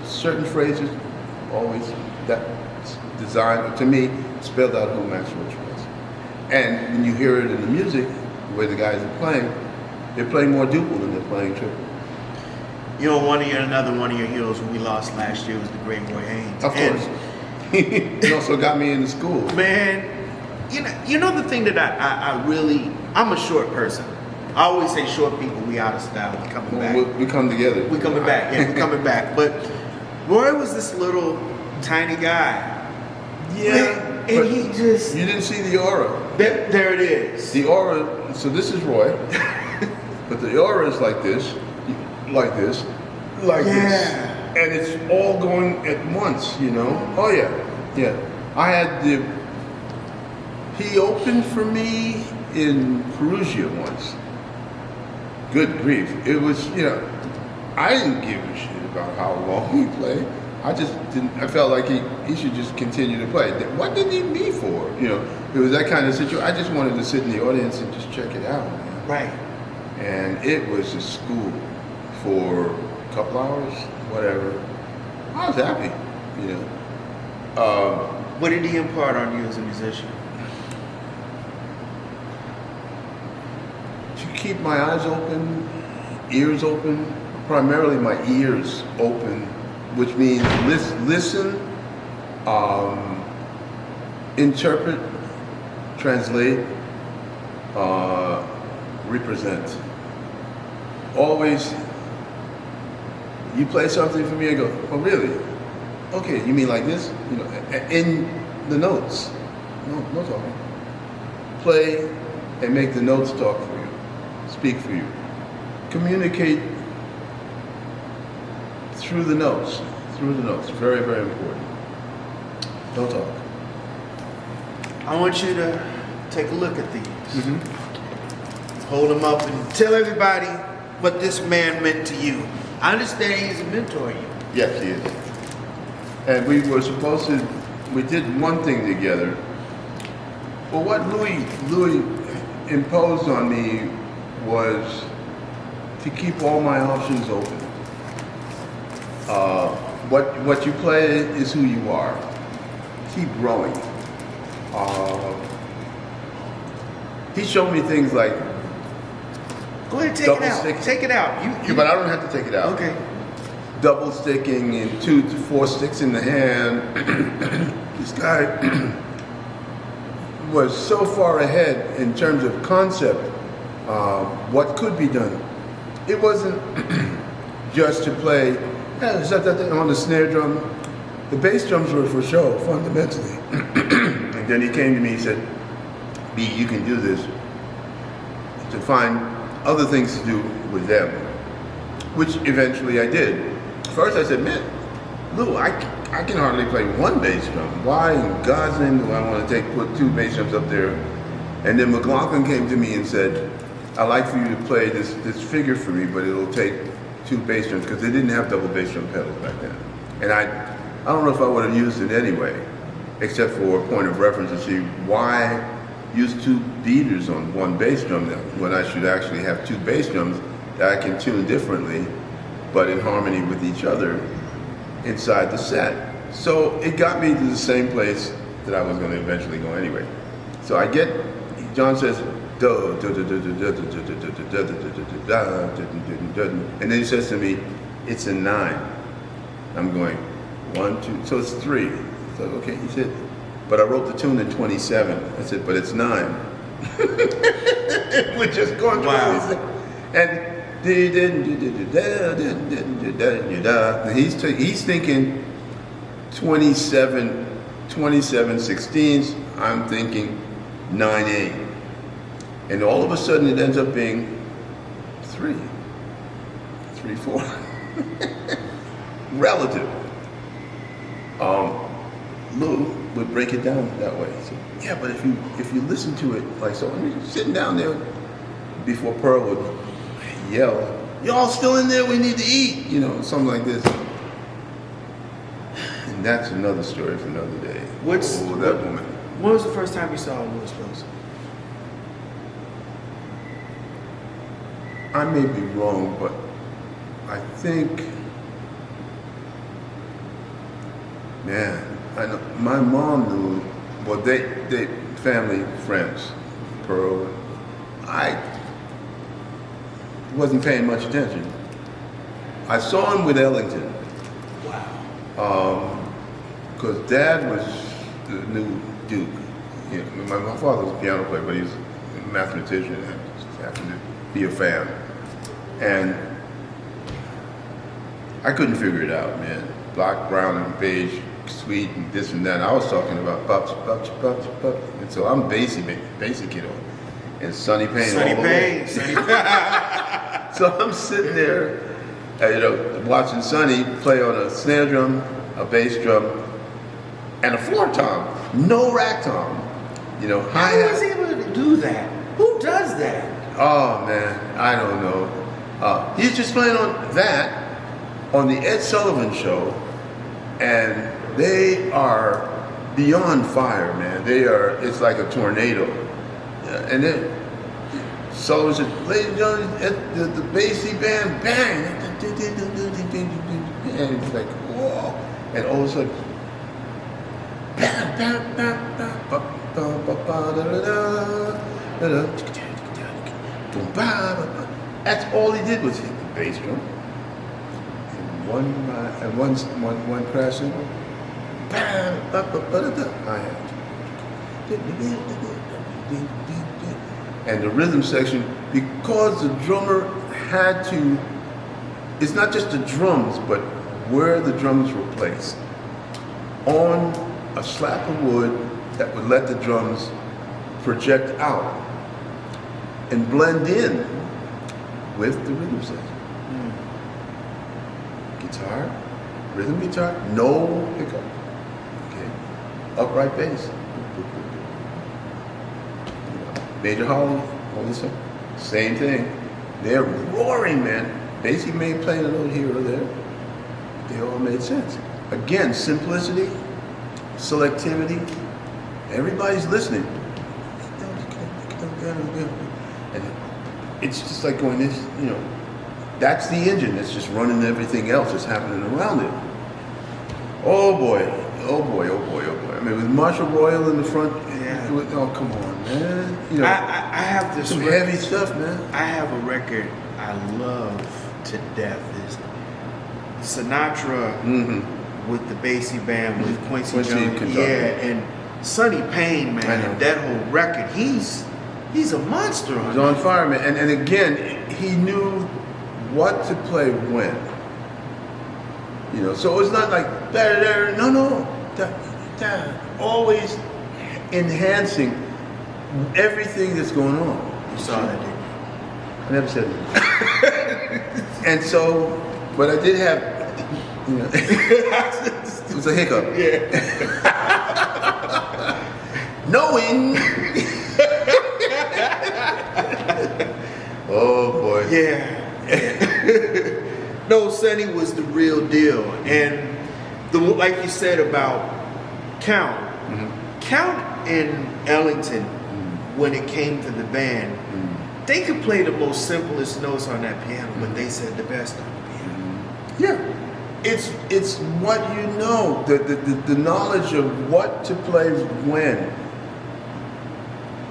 Certain phrases, always that design to me spelled out who Max Roach was. And when you hear it in the music, the way the guys are playing more duple than they're playing triple. Another one of your heroes who we lost last year was the great Roy Haynes. Of course. He also got me into school. Man, the thing that I'm a short person. I always say short people, we out of style, we coming back. We come together. We coming back, yeah, we coming back. But Roy was this little tiny guy. Yeah. And he just... You didn't see the aura. There it is. The aura, so this is Roy, but the aura is like this, like this, like this. And it's all going at once, Oh yeah. He opened for me in Perugia once. Good grief. It was, I didn't give a shit about how long he played. I just didn't, I felt like he should just continue to play. What did he need me for? It was that kind of situation. I just wanted to sit in the audience and just check it out, man. Right. And it was a school for a couple hours, whatever. I was happy, What did he impart on you as a musician? To keep my eyes open, ears open, primarily my ears open, which means listen, interpret, translate, represent. Always, you play something for me, I go, oh really? Okay, you mean like this? In the notes. No talking. Play and make the notes talk for you, speak for you. Communicate through the notes. Very, very important. Don't talk. I want you to take a look at these. Mm-hmm. Hold them up and tell everybody what this man meant to you. I understand he's a mentor to you. Yes, he is. And we did one thing together. Well, what Louie imposed on me was to keep all my options open. What you play is who you are. Keep growing. He showed me things like, go ahead, take it out. Sticking. Take it out. You But I don't have to take it out. Okay. Double sticking and 2 to 4 sticks in the hand. This guy, was so far ahead in terms of concept, what could be done. It wasn't just to play on the snare drum. The bass drums were for show, fundamentally. And then he came to me and said, B, you can do this, to find other things to do with them, which eventually I did. First I said, man, Lou, I can hardly play one bass drum. Why in God's name do I want to put two bass drums up there? And then McLaughlin came to me and said, I'd like for you to play this figure for me, but it'll take two bass drums, because they didn't have double bass drum pedals back then. And I don't know if I would have used it anyway, except for a point of reference to see why use two beaters on one bass drum when I should actually have two bass drums that I can tune differently, but in harmony with each other inside the set. So it got me to the same place that I was going to eventually go anyway. So John says, and then he says to me, it's a 9. I'm going, 1, 2, so it's 3. So okay, he said, but I wrote the tune in 27. I said, but it's 9. We're just going through this. And he's thinking 27 16ths. I'm thinking 9/8. And all of a sudden it ends up being 3, 4. Relative. Lou would break it down that way. So, yeah, but if you listen to it like so, I mean, sitting down there before Pearl would yell, "Y'all still in there? We need to eat," something like this. And that's another story for another day. That woman. When was the first time you saw Louie Bellson? I may be wrong, but I think, man, I know my mom knew. Well, they family friends, Pearl. I wasn't paying much attention. I saw him with Ellington. Wow. Because Dad was the new Duke. My father was a piano player, but he was a mathematician and just happened to be a fan. And I couldn't figure it out, man. Black, brown, and beige, sweet, and this and that. I was talking about bop. And so I'm basic kiddo. And Sonny Payne all the way. So I'm sitting there, watching Sonny play on a snare drum, a bass drum, and a floor tom. No rack tom. How was he able to do that? Who does that? Oh man, I don't know. He's just playing on that on the Ed Sullivan Show, and they are beyond fire, man. It's like a tornado. And then Sullivan said, ladies and gentlemen, the bassy band, bang! And it's like, whoa! And all of a sudden, that's all he did was hit the bass drum. And one crash in. And the rhythm section, because the drummer had to, it's not just the drums, but where the drums were placed. On a slab of wood that would let the drums project out and blend in with the rhythm section. Guitar, rhythm guitar, no pickup. Okay, upright bass. Major Holly, all this stuff, same thing. They're roaring, man. Basically, may play a note here or there. They all made sense. Again, simplicity, selectivity. Everybody's listening. And it's just like going this, that's the engine that's just running everything else that's happening around it. Oh boy. I mean, with Marshall Royal in the front, oh come on, man. I have this some heavy stuff, man. I have a record I love to death. Is Sinatra with the bassy band with Quincy Jones. Kentucky. Yeah, and Sonny Payne, I know. man, that whole record, he's a monster on He's it. on fire, man. And again, he knew what to play when. You know, so it's not like always enhancing everything that's going on. You saw that, didn't you? I never said that. And so, but I did have, you know, it was a hiccup. Yeah. Knowing. Oh boy. Yeah. No, Sonny was the real deal. And like you said about Count, Count and Ellington, when it came to the band, they could play the most simplest notes on that piano, but they said the best on the piano. Yeah. It's what you know, the knowledge of what to play when.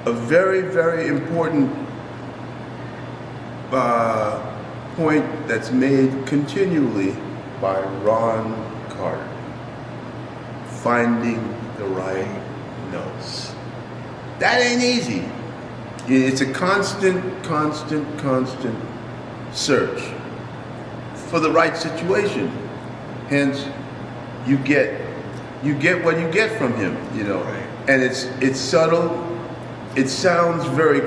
A very, very important point that's made continually by Ron Carter. Finding the right notes. That ain't easy. It's a constant search for the right situation. Hence, you get what you get from him, you know. Right. And it's subtle. It sounds very.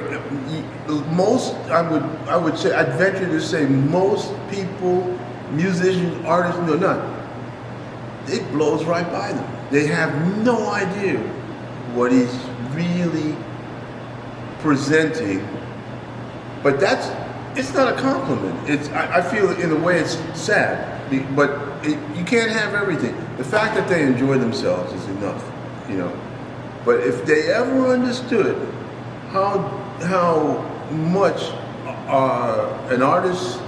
Most I would say I'd venture to say most people, musicians, artists, no, none. It blows right by them. They have no idea what he's really presenting. But it's not a compliment. I feel in a way it's sad, but you can't have everything. The fact that they enjoy themselves is enough, you know. But if they ever understood how much an artist,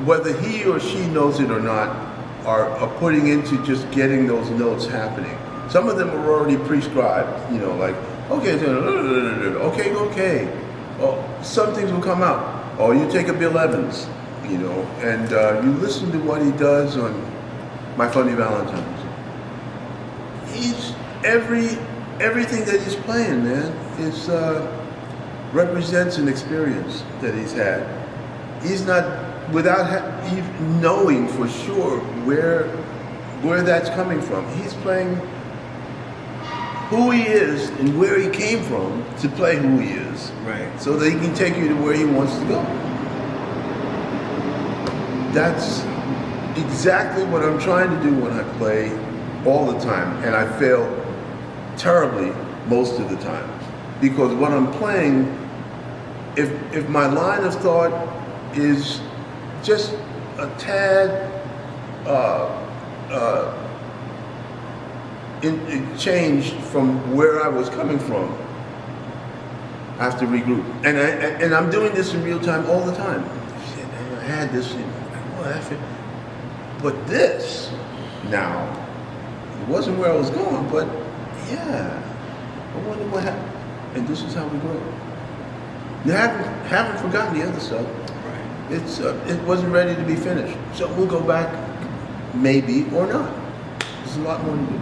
whether he or she knows it or not, are putting into just getting those notes happening. Some of them are already prescribed, you know, like, okay. Well, some things will come out. Or you take a Bill Evans, you know, and you listen to what he does on My Funny Valentine's. He's everything that he's playing, man, is represents an experience that he's had. He's not without even knowing for sure where that's coming from. He's playing who he is and where he came from to play who he is. Right. So that he can take you to where he wants to go. That's exactly what I'm trying to do when I play all the time, and I fail terribly most of the time. Because when I'm playing, if my line of thought is just a tad changed from where I was coming from, I have to regroup. And I'm doing this in real time all the time. Shit, man, I had this, but this now, it wasn't where I was going, but yeah, I wonder what happened. And this is how we grow. You haven't forgotten the other stuff. Right. It wasn't ready to be finished. So we'll go back, maybe or not. There's a lot more to do.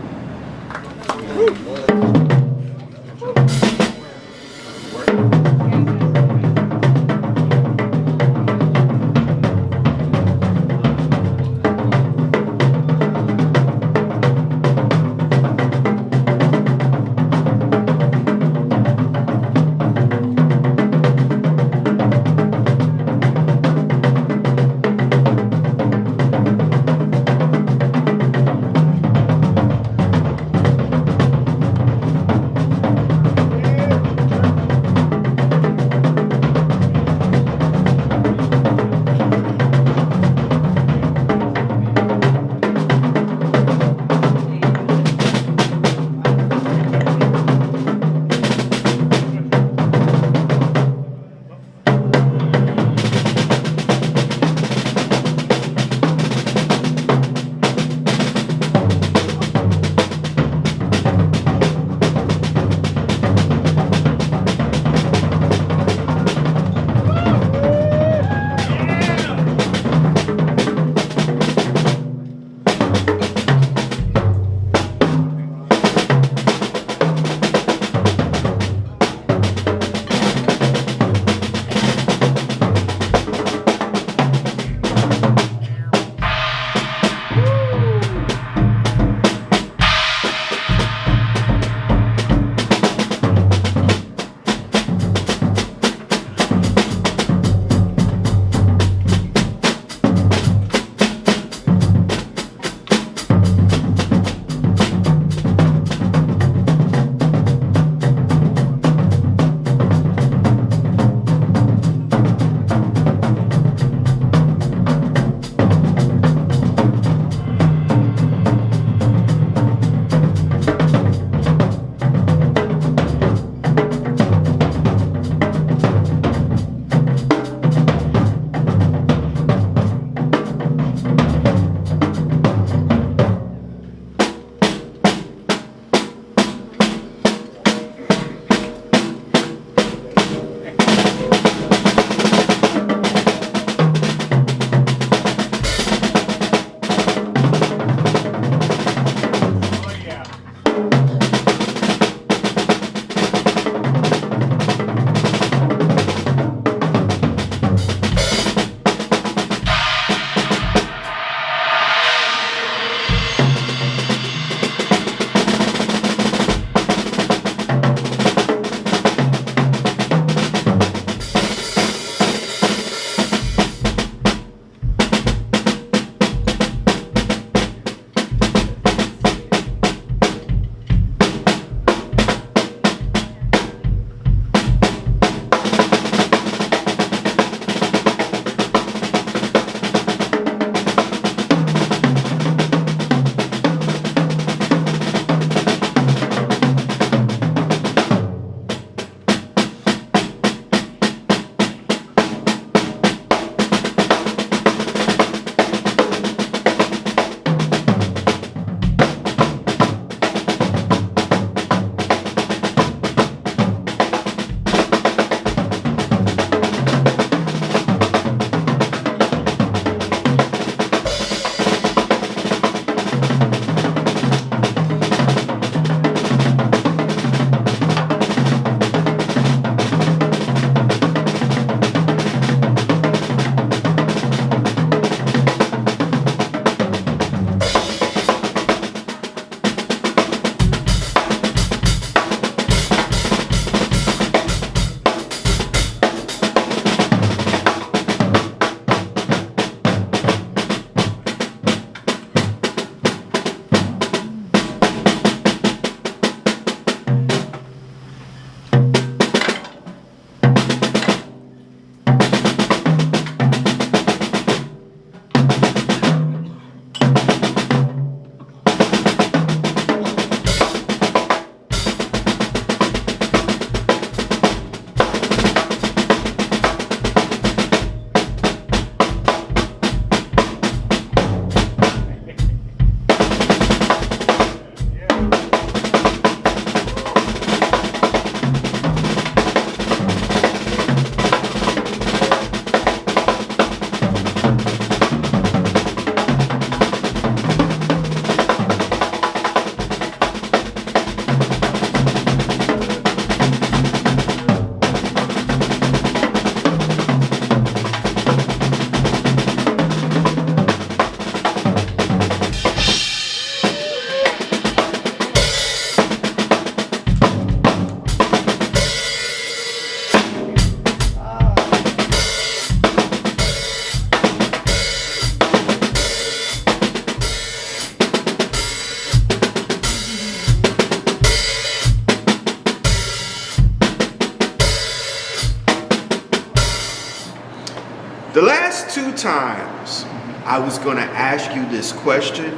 The last two times I was going to ask you this question,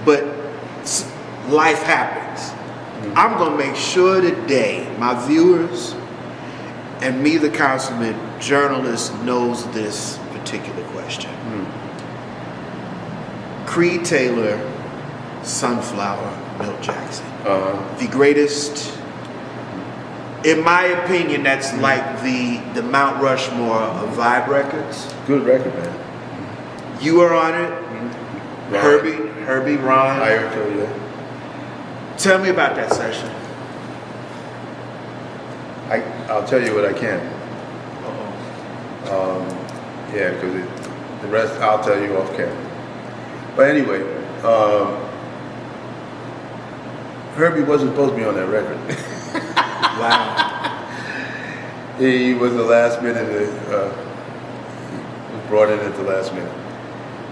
but life happens. I'm going to make sure today my viewers and me, the consummate journalist, knows this particular question. Creed Taylor, Sunflower, Milt Jackson. The greatest, in my opinion, that's like the Mount Rushmore of Vibe Records. Good record, man. You were on it. Herbie, Ron. Yeah. Tell me about that session. I'll tell you what I can. Yeah, because the rest I'll tell you off camera. But anyway, Herbie wasn't supposed to be on that record. Wow. He was the last minute. Was brought in at the last minute.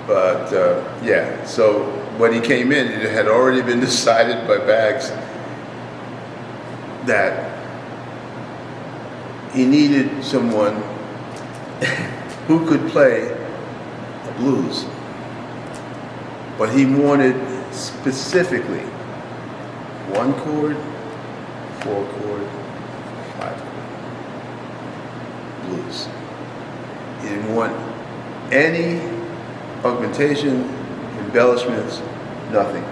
But yeah, so when he came in, it had already been decided by Bags that he needed someone who could play the blues. But he wanted specifically 1 chord, 4 chord, 5 chord blues. He didn't want any augmentation, embellishments, nothing.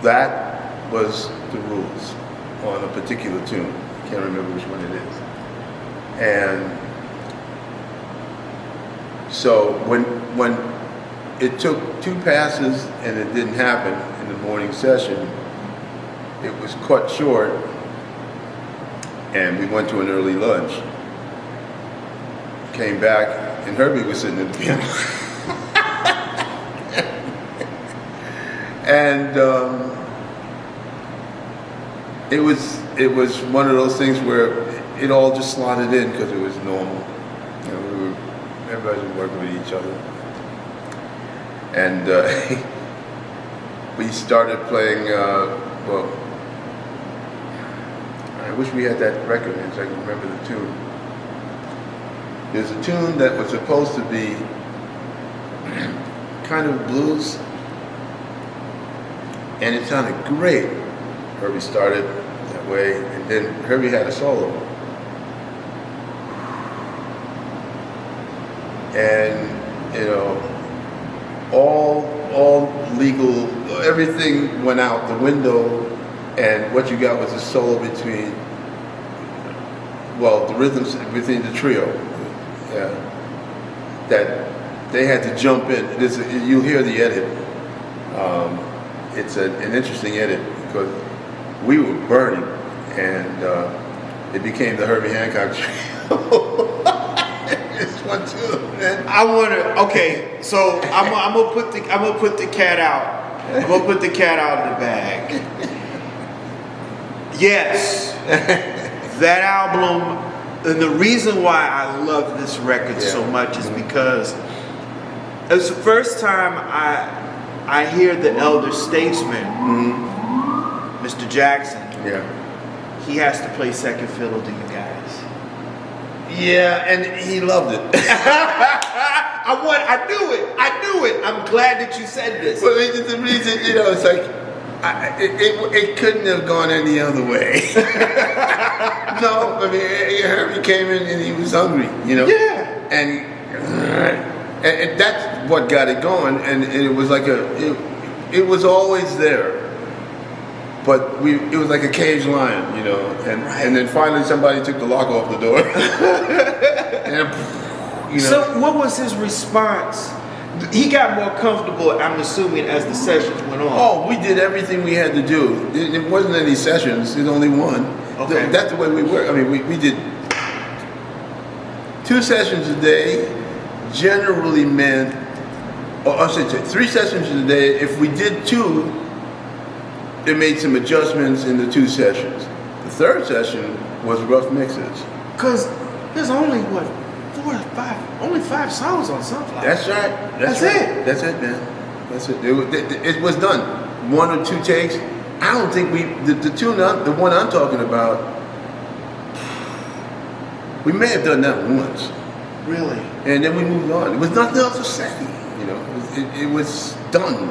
That was the rules on a particular tune. I can't remember which one it is. And so when it took 2 passes and it didn't happen in the morning session, it was cut short and we went to an early lunch. Came back and Herbie was sitting at the piano. And it was one of those things where it all just slotted in because it was normal. You know, everybody was working with each other. And we started playing, well, I wish we had that record so I can remember the tune. There's a tune that was supposed to be kind of blues, and it sounded great. Herbie started that way, and then Herbie had a solo. And, you know, all legal, everything went out the window, and what you got was a solo between, well, the rhythms within the trio, that they had to jump in. You'll hear the edit. It's an interesting edit because we were burning, and it became the Herbie Hancock trio. It's one too, man. I wonder. Okay, so I'm gonna put the cat out. I'm gonna put the cat out of the bag. Yes, that album. And the reason why I love this record so much is because it's the first time I hear the elder statesman, Mr. Jackson. Yeah. He has to play second fiddle to you guys. Yeah, and he loved it. I knew it. I'm glad that you said this. Well, the reason, you know, it's like, it couldn't have gone any other way. No, I mean, Herbie came in and he was hungry, you know? Yeah. And that's what got it going, and it was like it was always there. But it was like a caged lion, you know, and then finally somebody took the lock off the door. And, you know. So what was his response? He got more comfortable, I'm assuming, as the sessions went on. Oh, we did everything we had to do. It wasn't any sessions, there's only one. Okay. That's the way we work. I mean, we did 2 sessions a day, generally meant, or I should say 3 sessions a day. If we did 2, they made some adjustments in the 2 sessions. The 3rd session was rough mixes. Because there's only, 4 or 5, only 5 songs on Sunflower. That's right. That's right. it. That's it, man. That's it. It was done. 1 or 2 takes. I don't think the one I'm talking about, we may have done that once. Really? And then we moved on. There was nothing else to say, you know. It was done.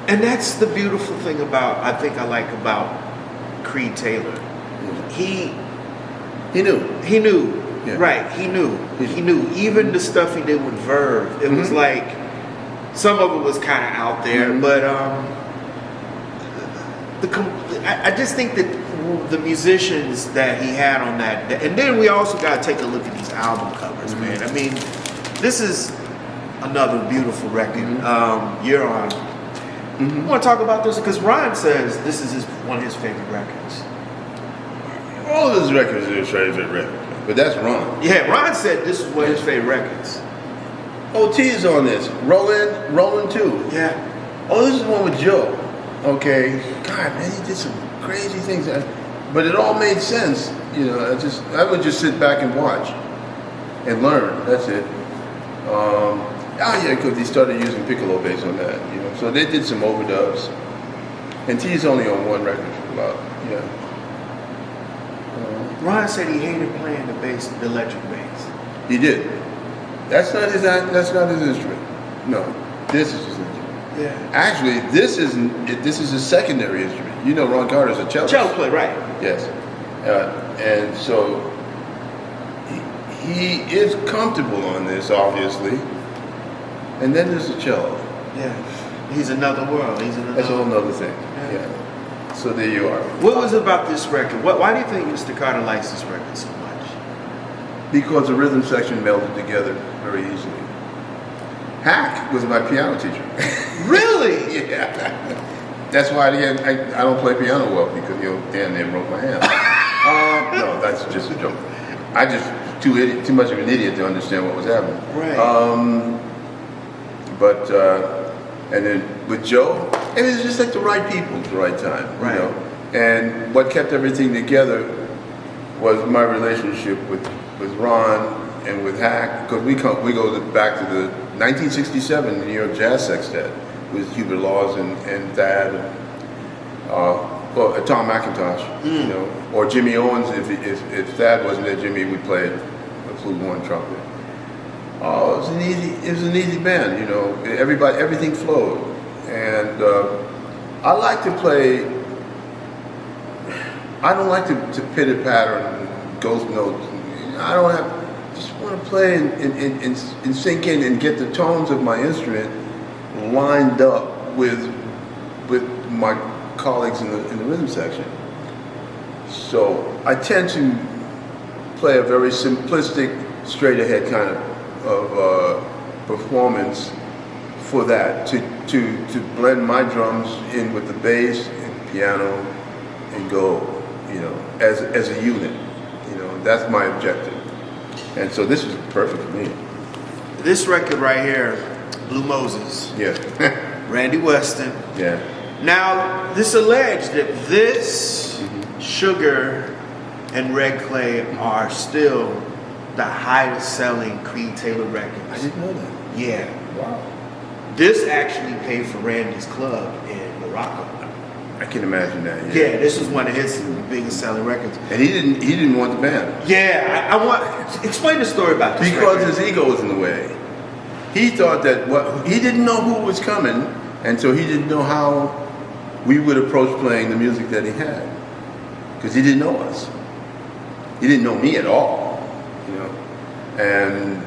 And that's the beautiful thing about, I think I like about Creed Taylor. He knew. He knew. Yeah. Right. He knew. He knew. Even the stuff he did with Verve, it was like, some of it was kind of out there, but I just think that the musicians that he had on that, and then we also got to take a look at these album covers, man. I mean, this is another beautiful record. You're on. I want to talk about this because Ron says this is one of his favorite records. All of his records are his favorite records, but that's Ron. Yeah, Ron said this is one of his favorite records. OT's on this. Roland too. Yeah. Oh, this is the one with Joe. Okay. God, man, he did some crazy things, but it all made sense. You know, I would just sit back and watch and learn. That's it. Because he started using piccolo bass on that. You know, so they did some overdubs. And T's only on one record for about Ron said he hated playing the bass, the electric bass. He did. That's not his instrument. No, this is his instrument. Yeah. Actually, this is a secondary instrument. You know, Ron Carter's a cellist. Cello player, right? Yes, and so he is comfortable on this, obviously. And then there's the cello. Yeah. He's another world. That's a whole other thing. Yeah. So there you are. What was it about this record? Why do you think Mr. Carter likes this record so much? Because the rhythm section melded together very easily. Hack was my piano teacher. Really? Yeah. That's why I don't play piano well, because Dan they broke my hand. No, that's just a joke. I just too much of an idiot to understand what was happening. Right. And then with Joe, it was just like the right people at the right time. Right. You know? And what kept everything together was my relationship with Ron and with Hack, because we go back to the 1967 New York Jazz Sextet with Hubert Laws and Thad, Tom McIntosh, you know, or Jimmy Owens. If Thad wasn't there, Jimmy would play a flute, horn, trumpet. It was an easy band, you know. Everything flowed, and I like to play. I don't like to pitter patter and ghost notes. I don't have. Just want to play and sink in and get the tones of my instrument lined up with my colleagues in the rhythm section. So I tend to play a very simplistic, straight ahead kind of performance for that, to blend my drums in with the bass and piano and go, you know, as a unit. You know, that's my objective. And so this is perfect for me. This record right here, Blue Moses. Yeah. Randy Weston. Yeah. Now, this alleged that this, Sugar, and Red Clay are still the highest selling Creed Taylor records. I didn't know that. Yeah. Wow. This actually paid for Randy's club in Morocco. I can imagine that. Yeah, this was one of his biggest selling records. And he didn't want the band. Yeah, I want explain the story about this Because record. his ego was in the way. He thought that he didn't know who was coming, and so he didn't know how we would approach playing the music that he had. Because he didn't know us. He didn't know me at all, you know. And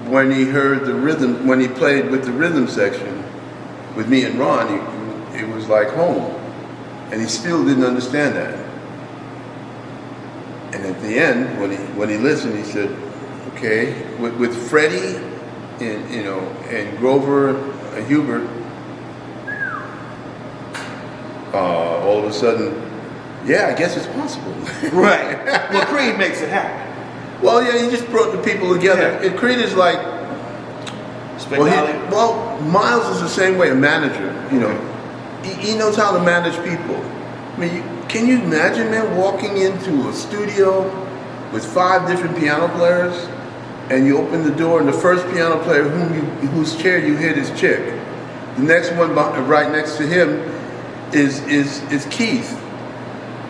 when he heard the rhythm, when he played with the rhythm section with me and Ron, it was like home. And he still didn't understand that. And at the end, when he listened, he said, okay, with Freddie and Grover and Hubert, all of a sudden, yeah, I guess it's possible. Right. Well, Creed makes it happen. Well, yeah, he just brought the people together. Yeah. And Creed is like, well, Miles is the same way, a manager, you know. He knows how to manage people. I mean, can you imagine, man, walking into a studio with 5 different piano players, and you open the door, and the first piano player whose chair you hit is Chick. The next one right next to him is Keith.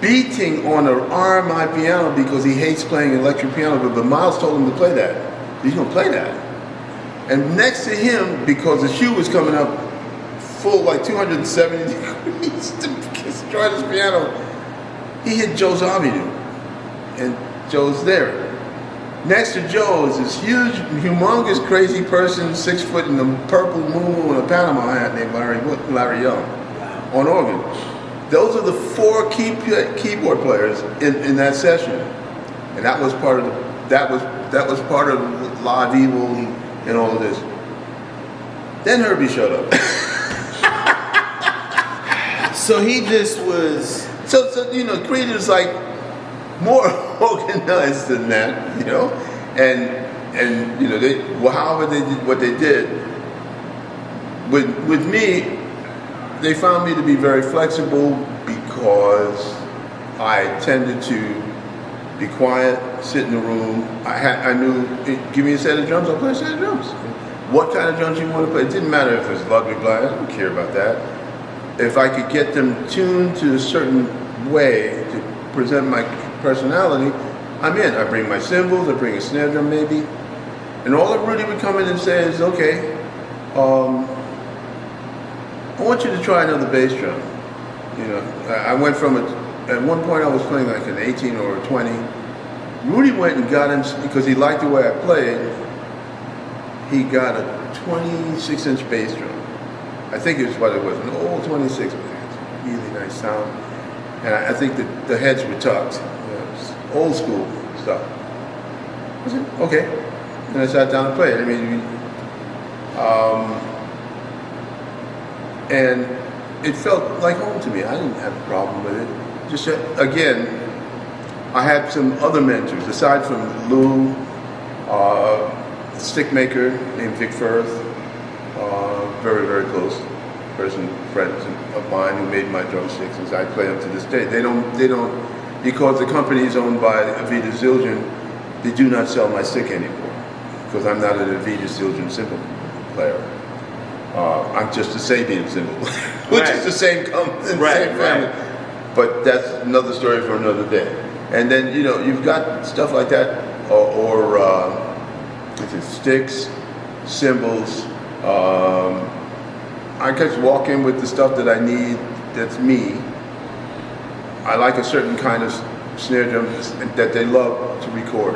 beating on an RMI piano because he hates playing electric piano, but Miles told him to play that. He's gonna play that. And next to him, because the shoe was coming up full like 270 degrees to destroy this piano, he hit Joe Zawinul. And Joe's there. Next to Joe is this huge, humongous, crazy person, 6 foot in a purple muumuu and a Panama hat named Larry Young on organ. Those are the 4 keyboard players in that session, and that was part of Live Evil and all of this. Then Herbie showed up. So he just was. So Creed is like more organized than that, and however they did what they did. With me, they found me to be very flexible because I tended to be quiet, sit in the room. I knew, give me a set of drums, I'll play a set of drums. What kind of drums you want to play? It didn't matter if it was Ludwig Black, I don't care about that. If I could get them tuned to a certain way to present my personality, I'm in. I bring my cymbals, I bring a snare drum maybe. And all that Rudy would come in and say is, okay, I want you to try another bass drum. I went from at one point I was playing like an 18 or a 20. Rudy went and got him, because he liked the way I played, he got a 26-inch bass drum. I think it was what it was, an old 26, really nice sound. And I think that the heads were tucked. It was old school stuff. I said, okay. And I sat down and played. And it felt like home to me. I didn't have a problem with it. Just, again, I had some other mentors, aside from Lou, a stick maker named Vic Firth, very, very close friends of mine who made my drumsticks, and I play them to this day. They don't, because the company is owned by Avita Zildjian, they do not sell my stick anymore, because I'm not an Avita Zildjian cymbal player. I'm just a Sabian cymbal, which is the same company, same family. Right. But that's another story for another day. And then, you've got stuff like that, or sticks, cymbals. I just walk in with the stuff that I need, that's me. I like a certain kind of snare drum that they love to record.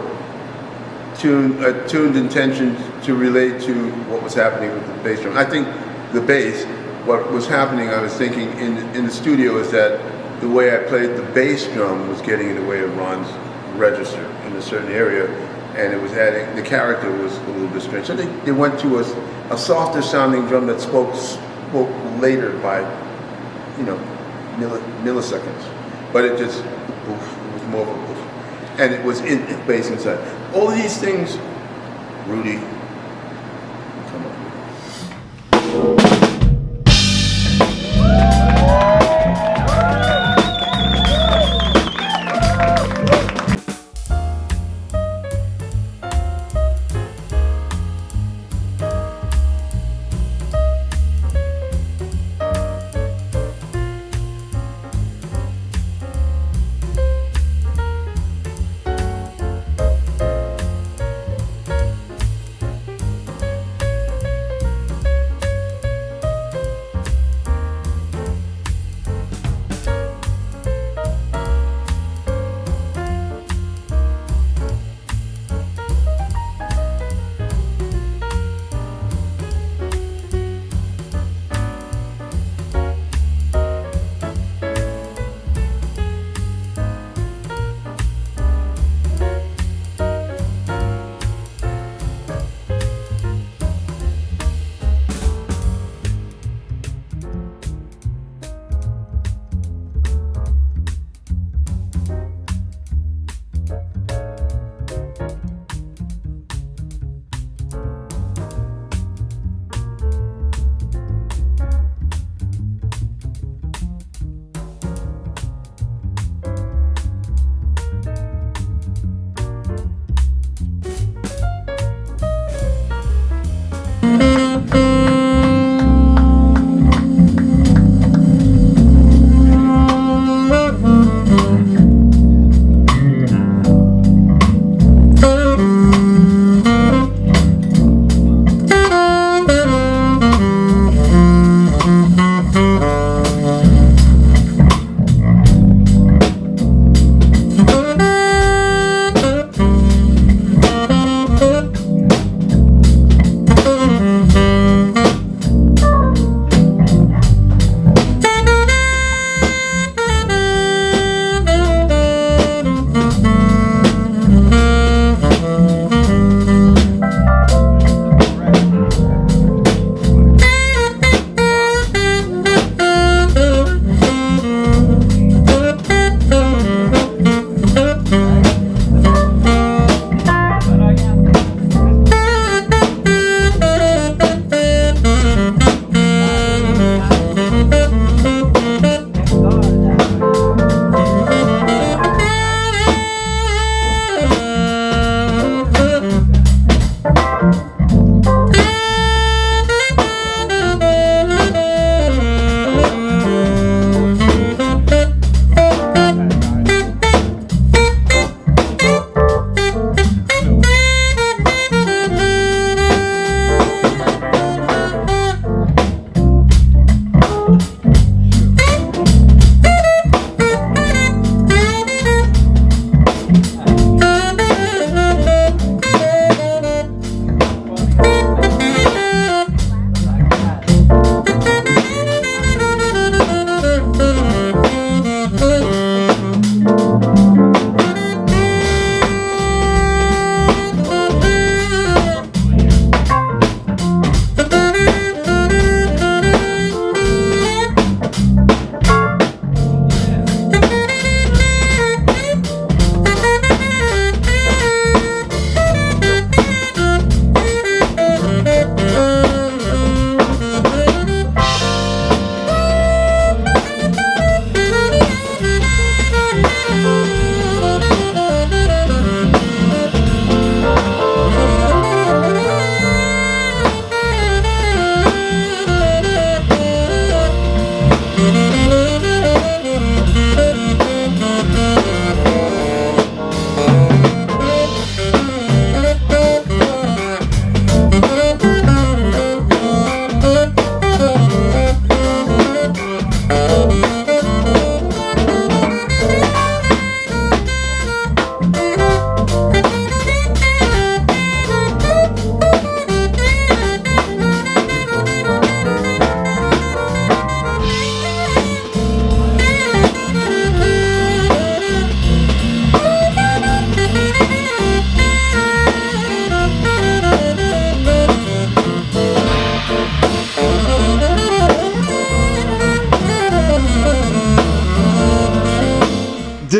Tuned intention to relate to what was happening with the bass drum. I think the bass, what was happening, I was thinking in the studio, is that the way I played the bass drum was getting in the way of Ron's register in a certain area, and it was adding, the character was a little bit strange. So they went to a softer sounding drum that spoke later by, milliseconds. But it just, it was more of a oof. And it was in bass inside. All of these things, Rudy, come on.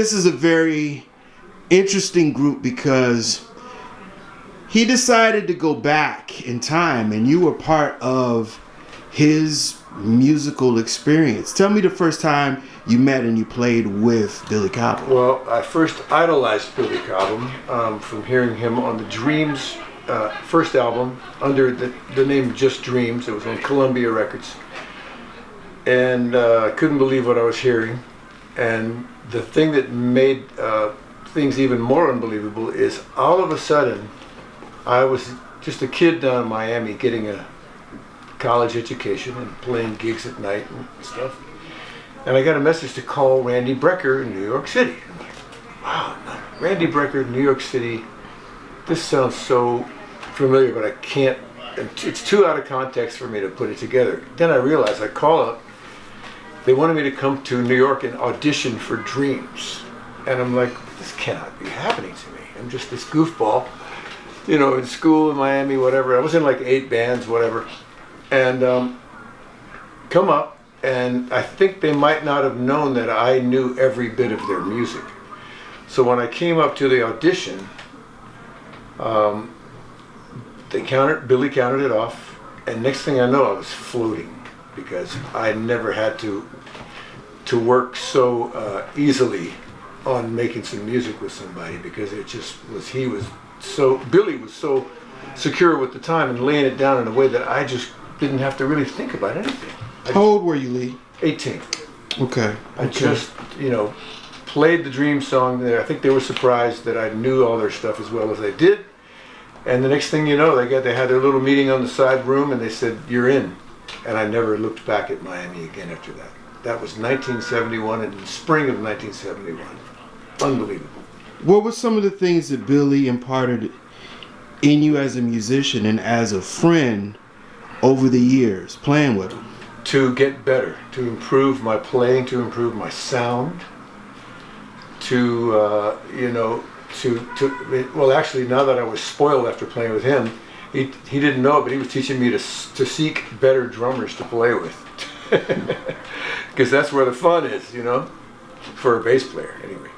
this is a very interesting group because he decided to go back in time, and you were part of his musical experience. Tell me the first time you met and you played with Billy Cobham. Well, I first idolized Billy Cobham from hearing him on the Dreams first album under the name Just Dreams. It was on Columbia Records. And I couldn't believe what I was hearing. And the thing that made things even more unbelievable is all of a sudden, I was just a kid down in Miami getting a college education and playing gigs at night and stuff. And I got a message to call Randy Brecker in New York City. I'm like, wow, Randy Brecker, New York City. This sounds so familiar, but I can't, it's too out of context for me to put it together. Then I realized, I call up, they wanted me to come to New York and audition for Dreams. And I'm like, this cannot be happening to me. I'm just this goofball, you know, in school in Miami, whatever. I was in like 8 bands, whatever. And come up, and I think they might not have known that I knew every bit of their music. So when I came up to the audition, Billy counted it off, and next thing I know, I was floating because I never had to work so easily on making some music with somebody, because it just was, Billy was so secure with the time and laying it down in a way that I just didn't have to really think about anything. How old were you, Lee? 18. Okay. I just, played the Dream song there. I think they were surprised that I knew all their stuff as well as I did. And the next thing you know, they had their little meeting on the side room, and they said, "You're in." And I never looked back at Miami again after that. That was 1971, in the spring of 1971. Unbelievable. What were some of the things that Billy imparted in you as a musician and as a friend over the years playing with him? To get better, to improve my playing, to improve my sound, well, actually, now that I was spoiled after playing with him, he didn't know it, but he was teaching me to seek better drummers to play with. Because that's where the fun is, for a bass player, anyway.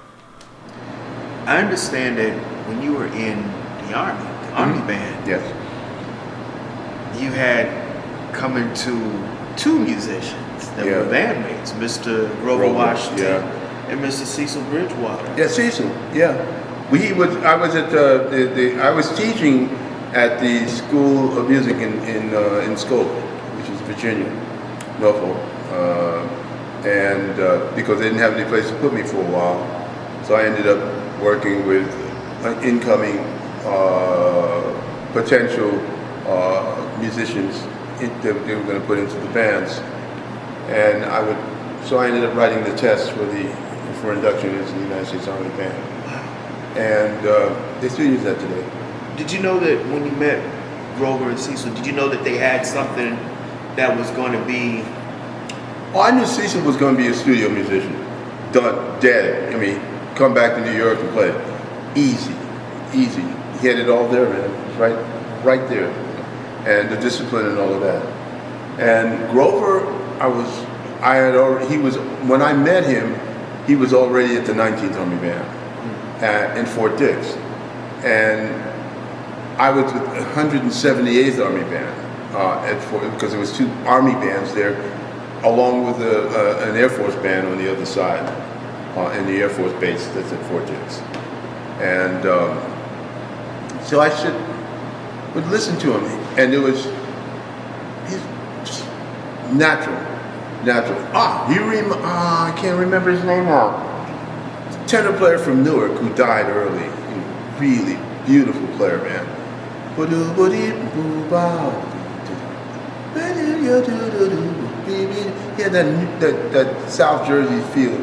I understand that when you were in the Army band, Yes. you had coming to 2 musicians that were bandmates, Mr. Grover Washington and Mr. Cecil Bridgewater. Yeah, Cecil. Yeah. I was teaching at the School of Music in Skoal, which is Virginia, Norfolk, and because they didn't have any place to put me for a while, so I ended up working with incoming potential musicians that they were going to put into the bands, and so I ended up writing the test for induction into the United States Army Band, and they still use that today. Did you know that when you met Grover and Cecil, did you know that they had something that was going to be? Oh, I knew Cecil was going to be a studio musician, dead. I mean, come back to New York and play. Easy. He had it all there, man. Right there. And the discipline and all of that. And Grover, when I met him, he was already at the 19th Army Band in Fort Dix. And I was with the 178th Army Band because there was 2 Army bands there, along with an Air Force band on the other side, in the Air Force base that's at Fort Dix. And so I would listen to him, and he's natural. I can't remember his name now. Tenor player from Newark who died early. Really beautiful player, man. He had that South Jersey feel.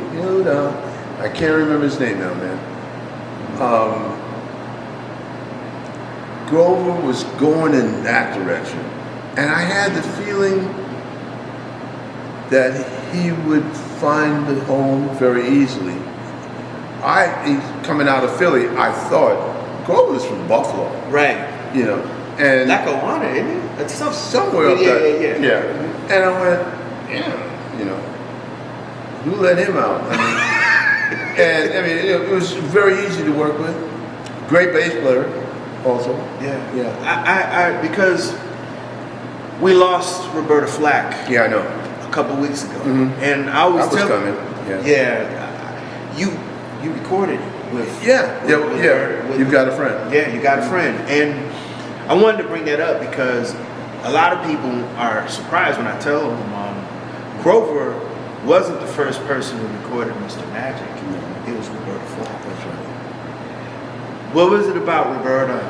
I can't remember his name now, man. Grover was going in that direction, and I had the feeling that he would find the home very easily. He's coming out of Philly, I thought Grover was from Buffalo, Right. and Lackawanna, isn't it? That's somewhere up there. Yeah. And I went, who let him out? I mean, And I mean, it was very easy to work with. Great bass player, also. Yeah. Because we lost Roberta Flack. Yeah, I know. A couple weeks ago, and I I always was tell coming. you recorded with with You've got a friend. Yeah, you got a friend, and I wanted to bring that up because a lot of people are surprised when I tell them Grover wasn't the first person who recorded Mr. Magic. It was Roberta Flack. That's right. What was it about Roberta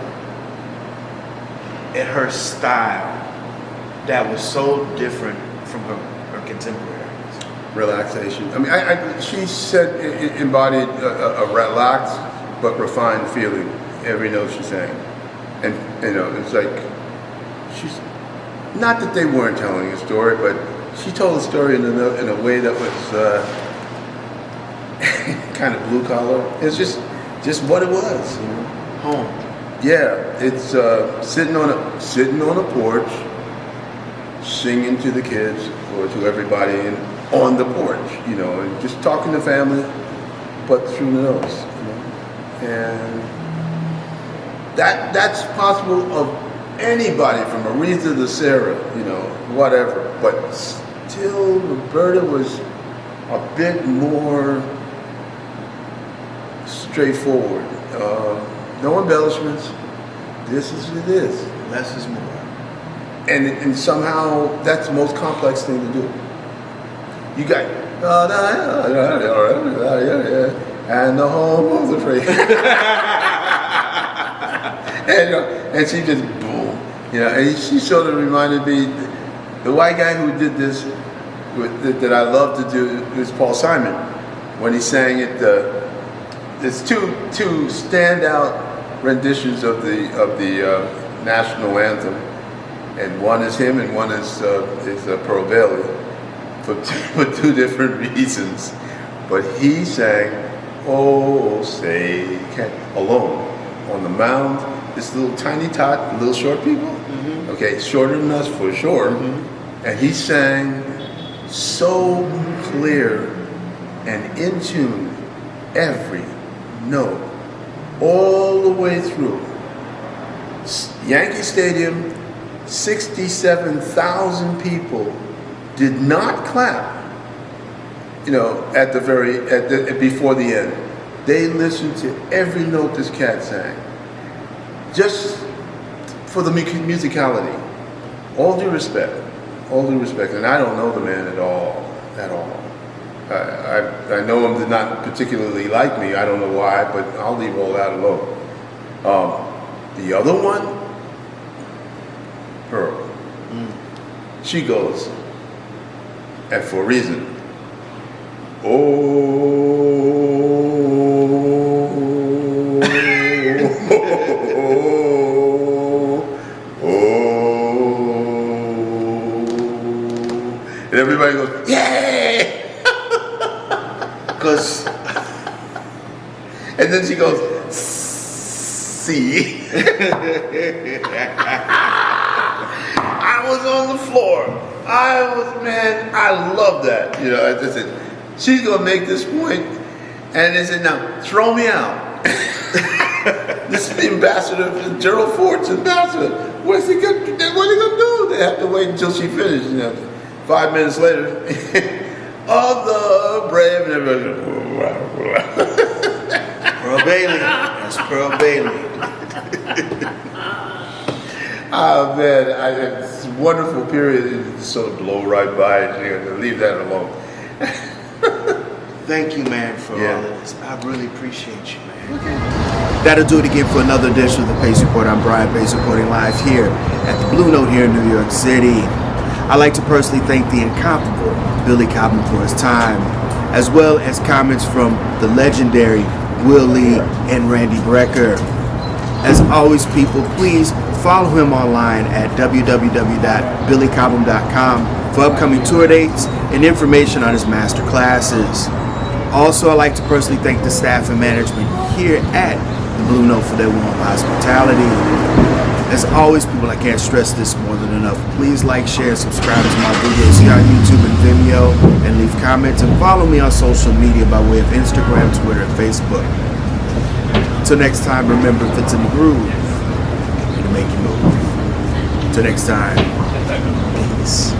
and her style that was so different from her contemporaries? Relaxation. I mean, she said it embodied a relaxed but refined feeling every note she sang, and it's like she's not that they weren't telling a story, but she told a story in a way that was kind of blue collar. It's just what it was. Home. Yeah, it's sitting on a porch, singing to the kids or to everybody on the porch, and just talking to family, but through the notes, and that's possible of anybody from Aretha to Sarah, whatever. But still, Roberta was a bit more straightforward. No embellishments. This is what it is. Less is more. And somehow that's the most complex thing to do. You got and the home of the free. and she just boom. And she sort of reminded me, the white guy who did this that I love to do is Paul Simon. When he sang it, there's two standout renditions of the national anthem, and one is him and one is Pearl Bailey, for two different reasons. But he sang "Oh Say Can" alone on the mound. This little tiny tot, little short people, okay, shorter than us for sure, and he sang so clear and in tune every note all the way through. Yankee Stadium, 67,000 people did not clap, before the end. They listened to every note this cat sang, just for the musicality. All due respect, and I don't know the man at all. I know him to not particularly like me. I don't know why, but I'll leave all that alone. The other one, Pearl. She goes, and for a reason. And everybody goes, yay! Because, and then she goes, see. I was on the floor. I love that. I said, she's gonna make this point, and they said, now throw me out. This is the ambassador, Gerald Ford's ambassador. What are they gonna do? They have to wait until she finished. 5 minutes later, of the brave, and everybody. Pearl Bailey. That's Pearl Bailey. Oh man, it's a wonderful period. It just sort of blow right by. Leave that alone. Thank you, man, for all of this. I really appreciate you, man. That'll do it again for another edition of the Pace Report. I'm Brian, Pace reporting live here at the Blue Note here in New York City. I'd like to personally thank the incomparable Billy Cobham for his time, as well as comments from the legendary Will Lee and Randy Brecker. As always, people, please follow him online at www.billycobham.com for upcoming tour dates and information on his master classes. Also, I'd like to personally thank the staff and management here at the Blue Note for their warm hospitality. As always, people, I can't stress this more than enough. Please like, share, subscribe to my videos here on YouTube and Vimeo and leave comments, and follow me on social media by way of Instagram, Twitter, and Facebook. Till next time, remember, if it's in the groove, it'll make you move. Till next time, peace.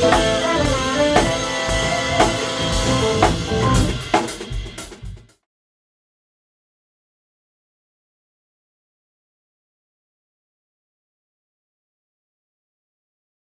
Thank you.